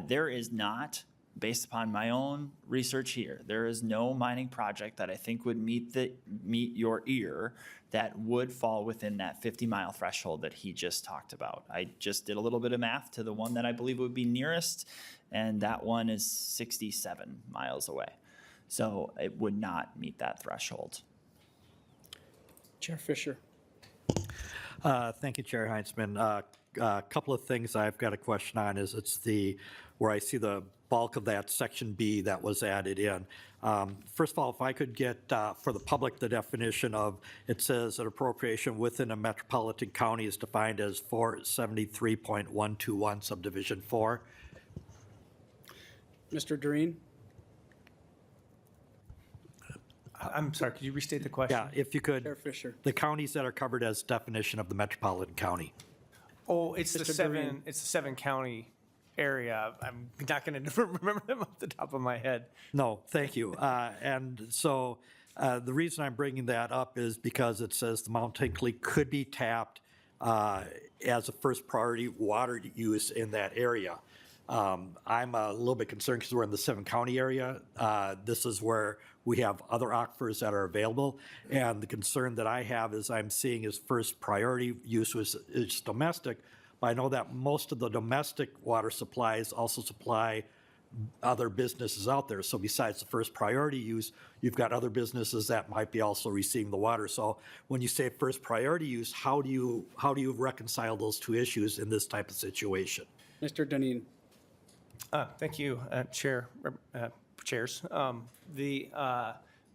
There is not, based upon my own research here, there is no mining project that I think would meet your ear that would fall within that 50-mile threshold that he just talked about. I just did a little bit of math to the one that I believe would be nearest, and that one is 67 miles away. So it would not meet that threshold. Chair Fisher. Thank you, Chair Heinzman. A couple of things I've got a question on is where I see the bulk of that section B that was added in. First of all, if I could get for the public the definition of, it says an appropriation within a metropolitan county is defined as 473.121 subdivision 4. Mr. Doreen. I'm sorry, could you restate the question? Yeah, if you could. Chair Fisher. The counties that are covered as definition of the metropolitan county. Oh, it's the Mr. seven. Doreen. It's the 7 county area. I'm not going to remember them off the top of my head. No, thank you. And so the reason I'm bringing that up is because it says the Simon-Hinckley could be tapped as a first priority water use in that area. I'm a little bit concerned because we're in the seven-county area. This is where we have other aquifers that are available. And the concern that I have is I'm seeing as first priority use is domestic, but I know that most of the domestic water supplies also supply other businesses out there. So besides the first priority use, you've got other businesses that might be also receiving the water. So when you say first priority use, how do you reconcile those two issues in this type of situation? Mr. Dineen. Thank you, chairs.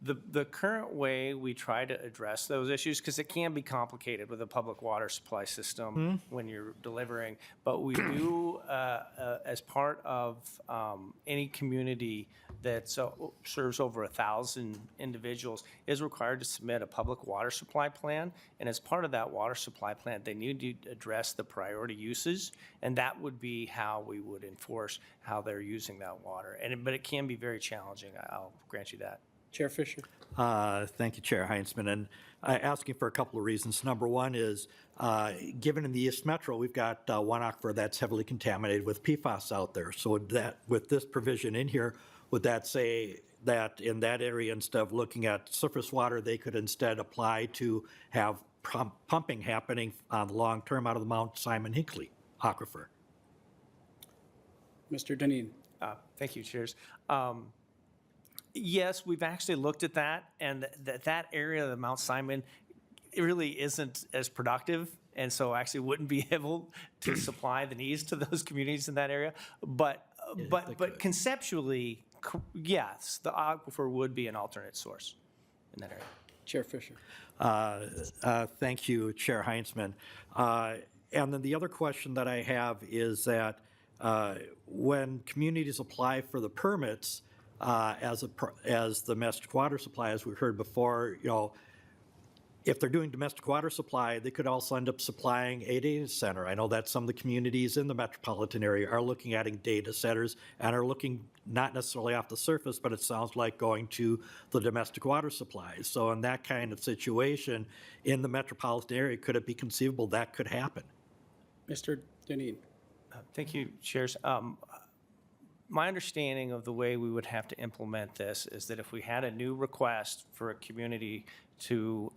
The current way we try to address those issues, because it can be complicated with a public water supply system when you're delivering, but we do, as part of any community that serves over 1,000 individuals, is required to submit a public water supply plan. And as part of that water supply plan, they need to address the priority uses, and that would be how we would enforce how they're using that water. But it can be very challenging, I'll grant you that. Chair Fisher. Thank you, Chair Heinzman. And asking for a couple of reasons. Number one is, given in the East Metro, we've got one aquifer that's heavily contaminated with PFAS out there. So that with this provision in here, would that say that in that area, instead of looking at surface water, they could instead apply to have pumping happening on the long term out of the Mount Simon-Hinckley aquifer? Mr. Dineen. Thank you, chairs. Yes, we've actually looked at that, and that area of the Mount Simon, it really isn't as productive, and so actually wouldn't be able to supply the needs to those communities in that area. But conceptually, yes, the aquifer would be an alternate source in that area. Chair Fisher. Thank you, Chair Heinzman. And then the other question that I have is that when communities apply for the permits, as domestic water supply, as we heard before, if they're doing domestic water supply, they could also end up supplying a data center. I know that some of the communities in the metropolitan area are looking at data centers and are looking not necessarily off the surface, but it sounds like going to the domestic water supplies. So in that kind of situation, in the metropolitan area, could it be conceivable that could happen? Mr. Dineen. Thank you, chairs. My understanding of the way we would have to implement this is that if we had a new request for a community to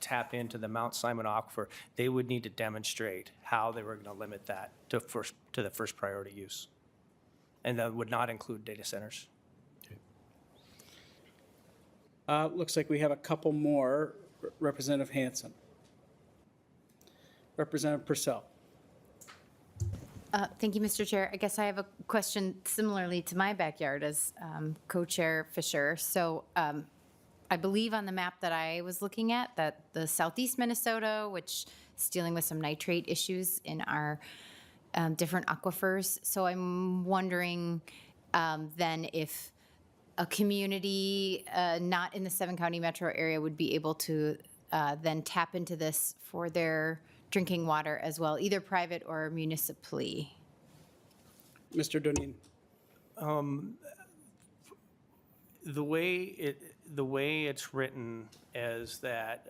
tap into the Mount Simon aquifer, they would need to demonstrate how they were going to limit that to the first priority use, and that would not include data centers. Looks like we have a couple more. Representative Hansen. Representative Purcell. Thank you, Mr. Chair. I guess I have a question similarly to my backyard as co-chair Fisher. So I believe on the map that I was looking at that the southeast Minnesota, which is dealing with some nitrate issues in our different aquifers. So I'm wondering then if a community not in the seven-county metro area would be able to then tap into this for their drinking water as well, either private or municipally. Mr. Dineen. The way it's written is that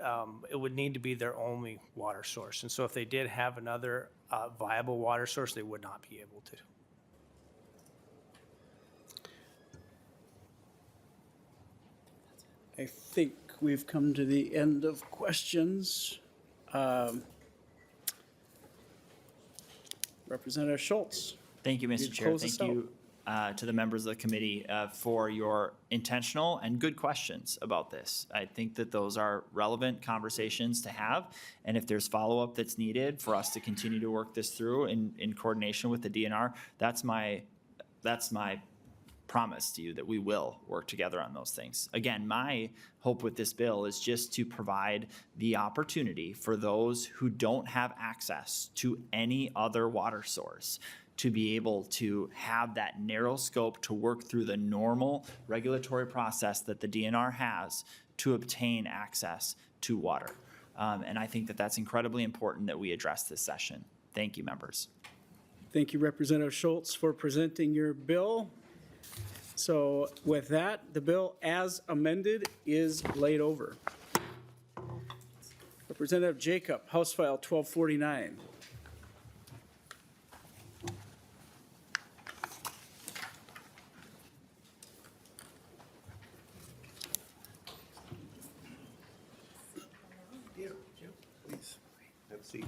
it would need to be their only water source, and so if they did have another viable water source, they would not be able to. I think we've come to the end of questions. Representative Schultz. Thank you, Mr. You'd Chair. close us Thank you to the members of the committee for your intentional and good questions about this. I think that those are relevant conversations to have, and if there's follow-up that's needed for us to continue to work this through in coordination with the DNR, that's my promise to you that we will work together on those things. Again, my hope with this bill is just to provide the opportunity for those who don't have access to any other water source to be able to have that narrow scope to work through the normal regulatory process that the DNR has to obtain access to water. And I think that that's incredibly important that we address this session. Thank you, members. Thank you, Representative Schultz, for presenting your bill. So with that, the bill as amended is laid over. Representative Jacob, House File 1249. Please, have a seat.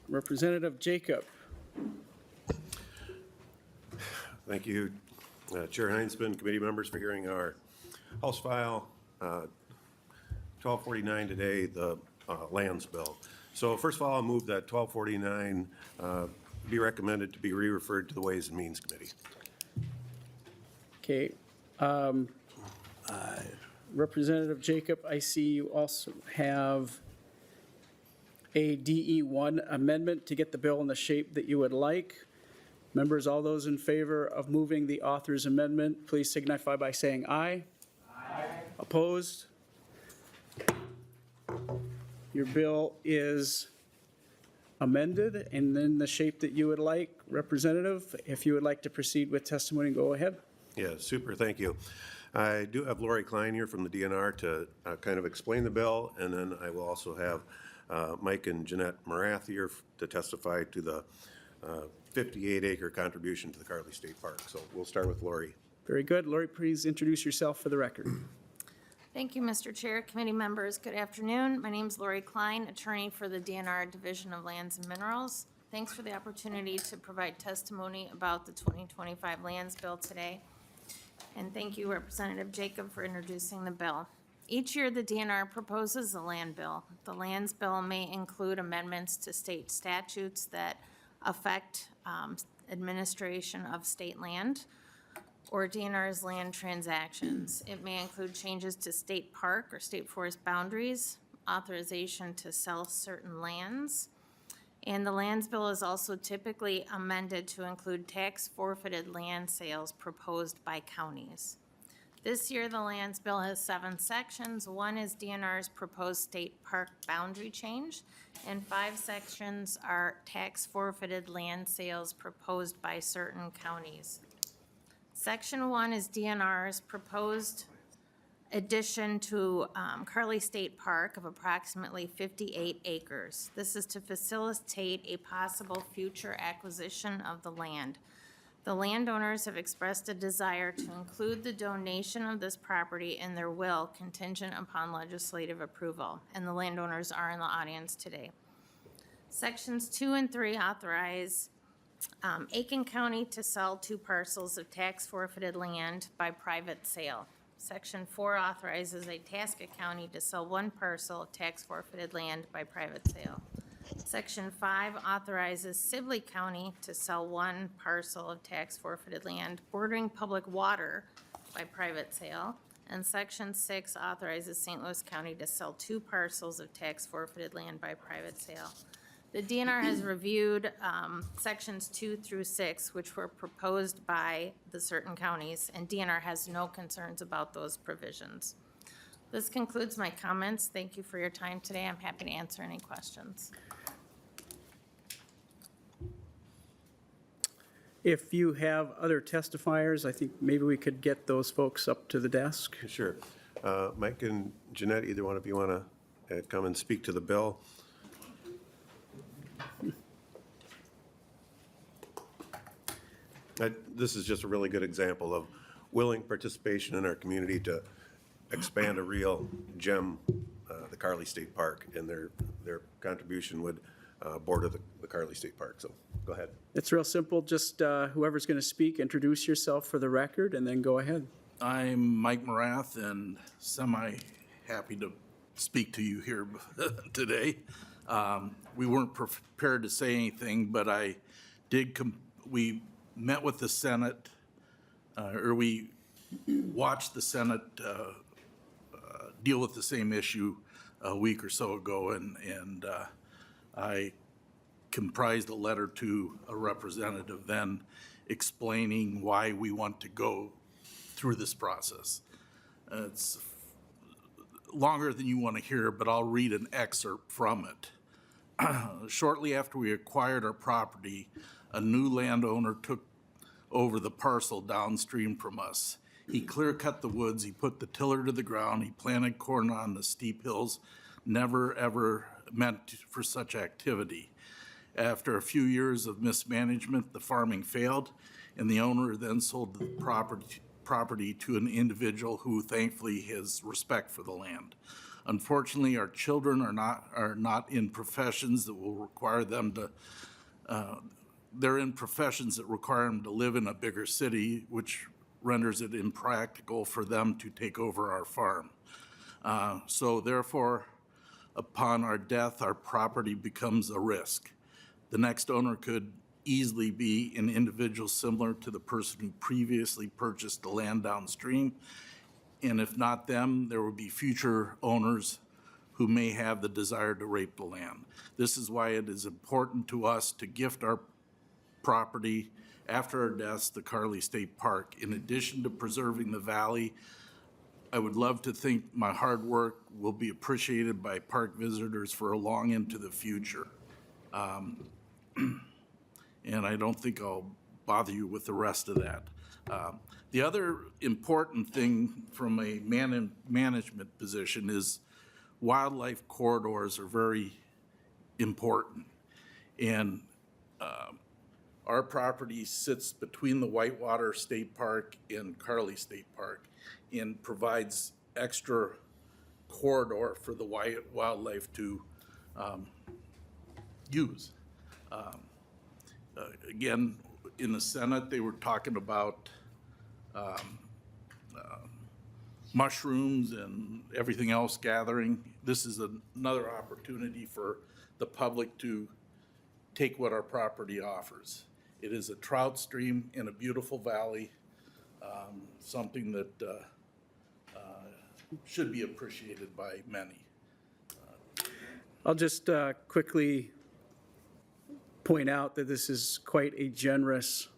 Representative Jacob. Thank you, Chair Heinzman, committee members, for hearing our House File 1249 today, the lands bill. So first of all, I'll move that 1249 be recommended to be re-referred to the Ways and Means Committee. Okay. Representative Jacob, I see you also have a DE1 amendment to get the bill in the shape that you would like. Members, all those in favor of moving the author's amendment, please signify by saying aye. Aye. Opposed? Your bill is amended and in the shape that you would like. Representative, if you would like to proceed with testimony, go ahead. Yeah, super, thank you. I do have Lori Klein here from the DNR to kind of explain the bill, and then I will also have Mike and Jeanette Morath here to testify to the 58-acre contribution to the Carley State Park. So we'll start with Lori. Very good. Lori, please introduce yourself for the record. Thank you, Mr. Chair, committee members. Good afternoon. My name is Lori Klein, attorney for the DNR Division of Lands and Minerals. Thanks for the opportunity to provide testimony about the 2025 Lands Bill today. And thank you, Representative Jacob, for introducing the bill. Each year, the DNR proposes a land bill. The lands bill may include amendments to state statutes that affect administration of state land or DNR's land transactions. It may include changes to state park or state forest boundaries, authorization to sell certain lands, and the lands bill is also typically amended to include tax forfeited land sales proposed by counties. This year, the lands bill has 7 sections. 1 is DNR's proposed state park boundary change, and 5 sections are tax forfeited land sales proposed by certain counties. Section 1 is DNR's proposed addition to Carley State Park of approximately 58 acres. This is to facilitate a possible future acquisition of the land. The landowners have expressed a desire to include the donation of this property in their will contingent upon legislative approval, and the landowners are in the audience today. Sections 2 and 3 authorize Aiken County to sell 2 parcels of tax forfeited land by private sale. Section 4 authorizes Itasca County to sell 1 parcel of tax forfeited land by private sale. Section 5 authorizes Sibley County to sell 1 parcel of tax forfeited land bordering public water by private sale. And Section 6 authorizes St. Louis County to sell 2 parcels of tax forfeited land by private sale. The DNR has reviewed sections 2 through 6, which were proposed by the certain counties, and DNR has no concerns about those provisions. This concludes my comments. Thank you for your time today. I'm happy to answer any questions. If you have other testifiers, I think maybe we could get those folks up to the desk. Sure. Mike and Jeanette, either one of you want to come and speak to the bill? This is just a really good example of willing participation in our community to expand a real gem, the Carley State Park, and their contribution would border the Carley State Park. So go ahead. It's real simple. Just whoever's going to speak, introduce yourself for the record, and then go ahead. I'm Mike Morath, and semi-happy to speak to you here today. We weren't prepared to say anything, but I did. We met with the Senate, or we watched the Senate deal with the same issue a week or so ago, and I comprised a letter to a representative then explaining why we want to go through this process. It's longer than you want to hear, but I'll read an excerpt from it. Shortly after we acquired our property, a new landowner took over the parcel downstream from us. He clear-cut the woods, he put the tiller to the ground, he planted corn on the steep hills, never ever meant for such activity. After a few years of mismanagement, the farming failed, and the owner then sold the property to an individual who thankfully has respect for the land. Unfortunately, our children are not in professions that will require them to, they're in professions that require them to live in a bigger city, which renders it impractical for them to take over our farm. So therefore, upon our death, our property becomes a risk. The next owner could easily be an individual similar to the person who previously purchased the land downstream. And if not them, there would be future owners who may have the desire to rape the land. This is why it is important to us to gift our property after our deaths to Carley State Park. In addition to preserving the valley, I would love to think my hard work will be appreciated by park visitors for long into the future. And I don't think I'll bother you with the rest of that. The other important thing from a management position is wildlife corridors are very important. And our property sits between the Whitewater State Park and Carley State Park and provides extra corridor for the wildlife to use. Again, in the Senate, they were talking about mushrooms and everything else gathering. This is another opportunity for the public to take what our property offers. It is a trout stream in a beautiful valley, something that should be appreciated by many. I'll just quickly point out that this is quite a generous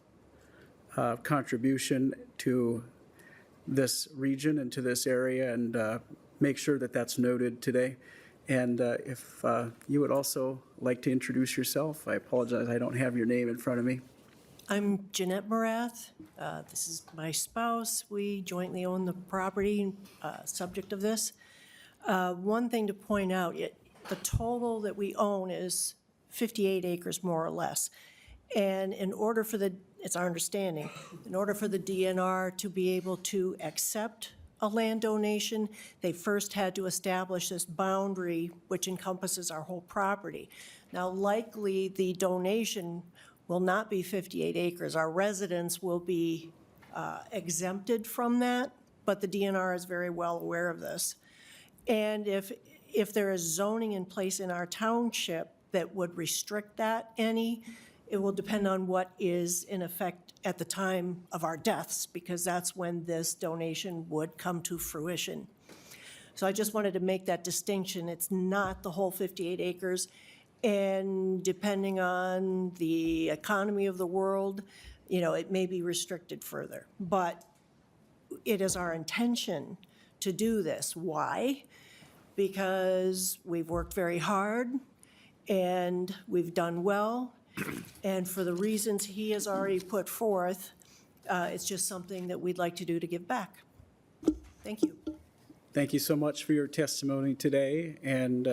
contribution to this region and to this area, and make sure that that's noted today. And if you would also like to introduce yourself, I apologize, I don't have your name in front of me. I'm Jeanette Morath. This is my spouse. We jointly own the property, subject of this. One thing to point out, the total that we own is 58 acres, more or less. And in order for it's our understanding, in order for the DNR to be able to accept a land donation, they first had to establish this boundary which encompasses our whole property. Now, likely the donation will not be 58 acres. Our residents will be exempted from that, but the DNR is very well aware of this. And if there is zoning in place in our township that would restrict that any, it will depend on what is in effect at the time of our deaths, because that's when this donation would come to fruition. So I just wanted to make that distinction. It's not the whole 58 acres. And depending on the economy of the world, it may be restricted further. But it is our intention to do this. Why? Because we've worked very hard and we've done well. And for the reasons he has already put forth, it's just something that we'd like to do to give back. Thank you. Thank you so much for your testimony today, and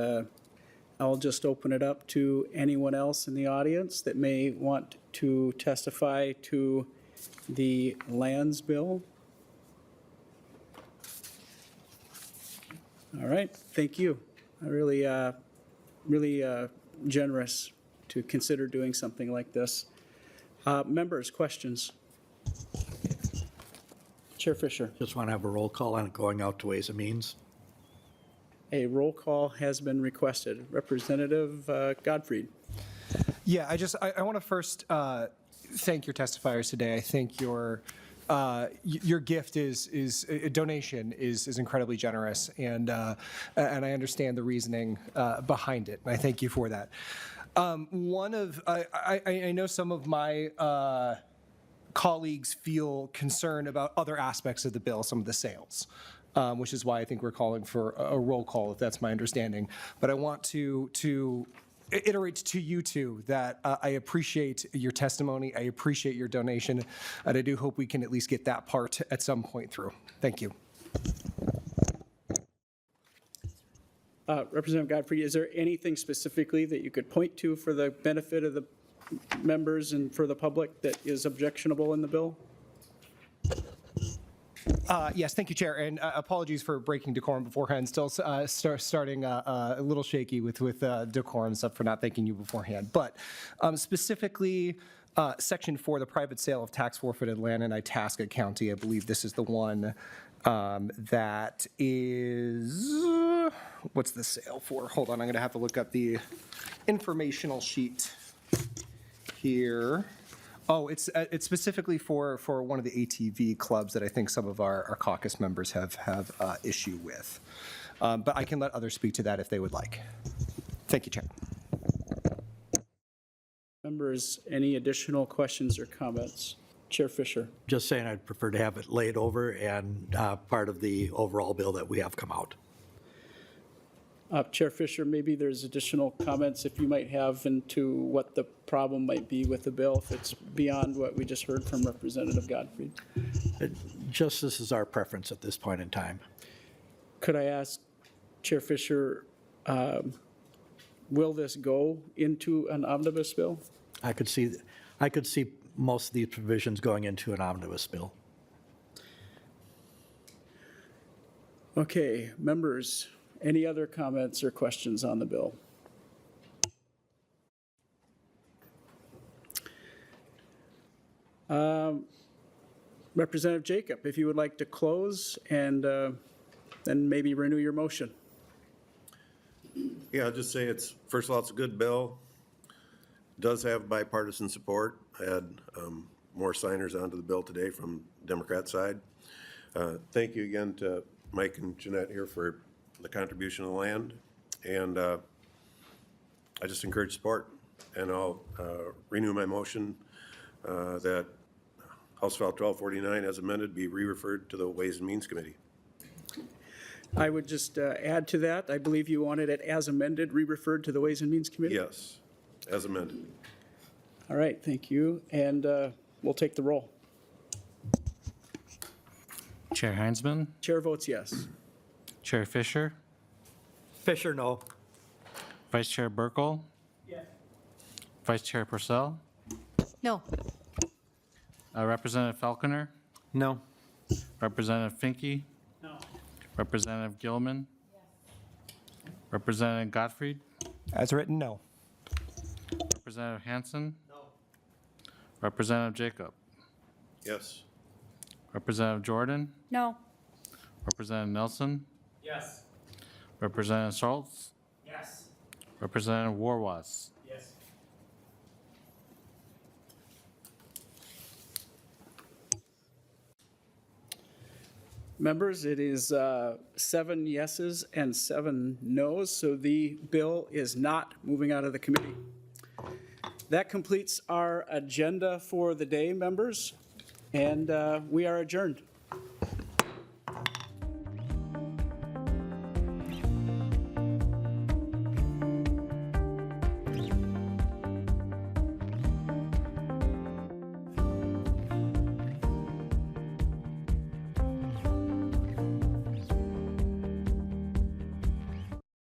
I'll just open it up to anyone else in the audience that may want to testify to the lands bill. All right, thank you. Really generous to consider doing something like this. Members, questions? Chair Fisher. Just want to have a roll call on going out to Ways and Means. A roll call has been requested. Representative Gottfried. Yeah, I want to first thank your testifiers today. I think your gift is a donation is incredibly generous, and I understand the reasoning behind it. And I thank you for that. I know some of my colleagues feel concerned about other aspects of the bill, some of the sales. which is why I think we're calling for a roll call, if that's my understanding. But I want to iterate to you two that I appreciate your testimony, I appreciate your donation, and I do hope we can at least get that part at some point through. Thank you. Representative Godfrey, is there anything specifically that you could point to for the benefit of the members and for the public that is objectionable in the bill? Yes, thank you, Chair, and apologies for breaking decorum beforehand. Still starting a little shaky with decorum stuff for not thanking you beforehand. But specifically, Section 4, the private sale of tax forfeited land in Itasca County, I believe this is the one that is, what's the sale for? Hold on, I'm going to have to look up the informational sheet here. Oh, it's specifically for one of the ATV clubs that I think some of our caucus members have issue with. But I can let others speak to that if they would like. Thank you, Chair. Members, any additional questions or comments? Chair Fisher. Just saying I'd prefer to have it laid over and part of the overall bill that we have come out. Chair Fisher, maybe there's additional comments if you might have into what the problem might be with the bill, if it's beyond what we just heard from Representative Godfrey. Just this is our preference at this point in time. Could I ask Chair Fisher, will this go into an omnibus bill? I could see most of these provisions going into an omnibus bill. Okay, members, any other comments or questions on the bill? Representative Jacob, if you would like to close and then maybe renew your motion. Yeah, I'll just say first of all, it's a good bill. Does have bipartisan support. I had more signers onto the bill today from Democrat side. Thank you again to Mike and Jeanette here for the contribution of the land. And I just encourage support. And I'll renew my motion that House File 1249 as amended be re-referred to the Ways and Means Committee. I would just add to that, I believe you wanted it as amended, re-referred to the Ways and Means Committee? Yes, as amended. All right, thank you. And we'll take the roll. Chair Heinzman, Chair votes yes. Chair Fisher, Fisher, no. Vice Chair Burkle. Yes. Vice Chair Purcell, No. Representative Falconer, No. Representative Finke. No. Representative Gilman. Yes. Representative Gottfried, As written, no. Representative Hansen. No. Representative Jacob, Yes. Representative Jordan, No. Representative Nelson, Yes. Representative Schultz, Yes. Representative Warwas. Yes. Members, it is 7 yeses and 7 noes, so the bill is not moving out of the committee. That completes our agenda for the day, members, and we are adjourned.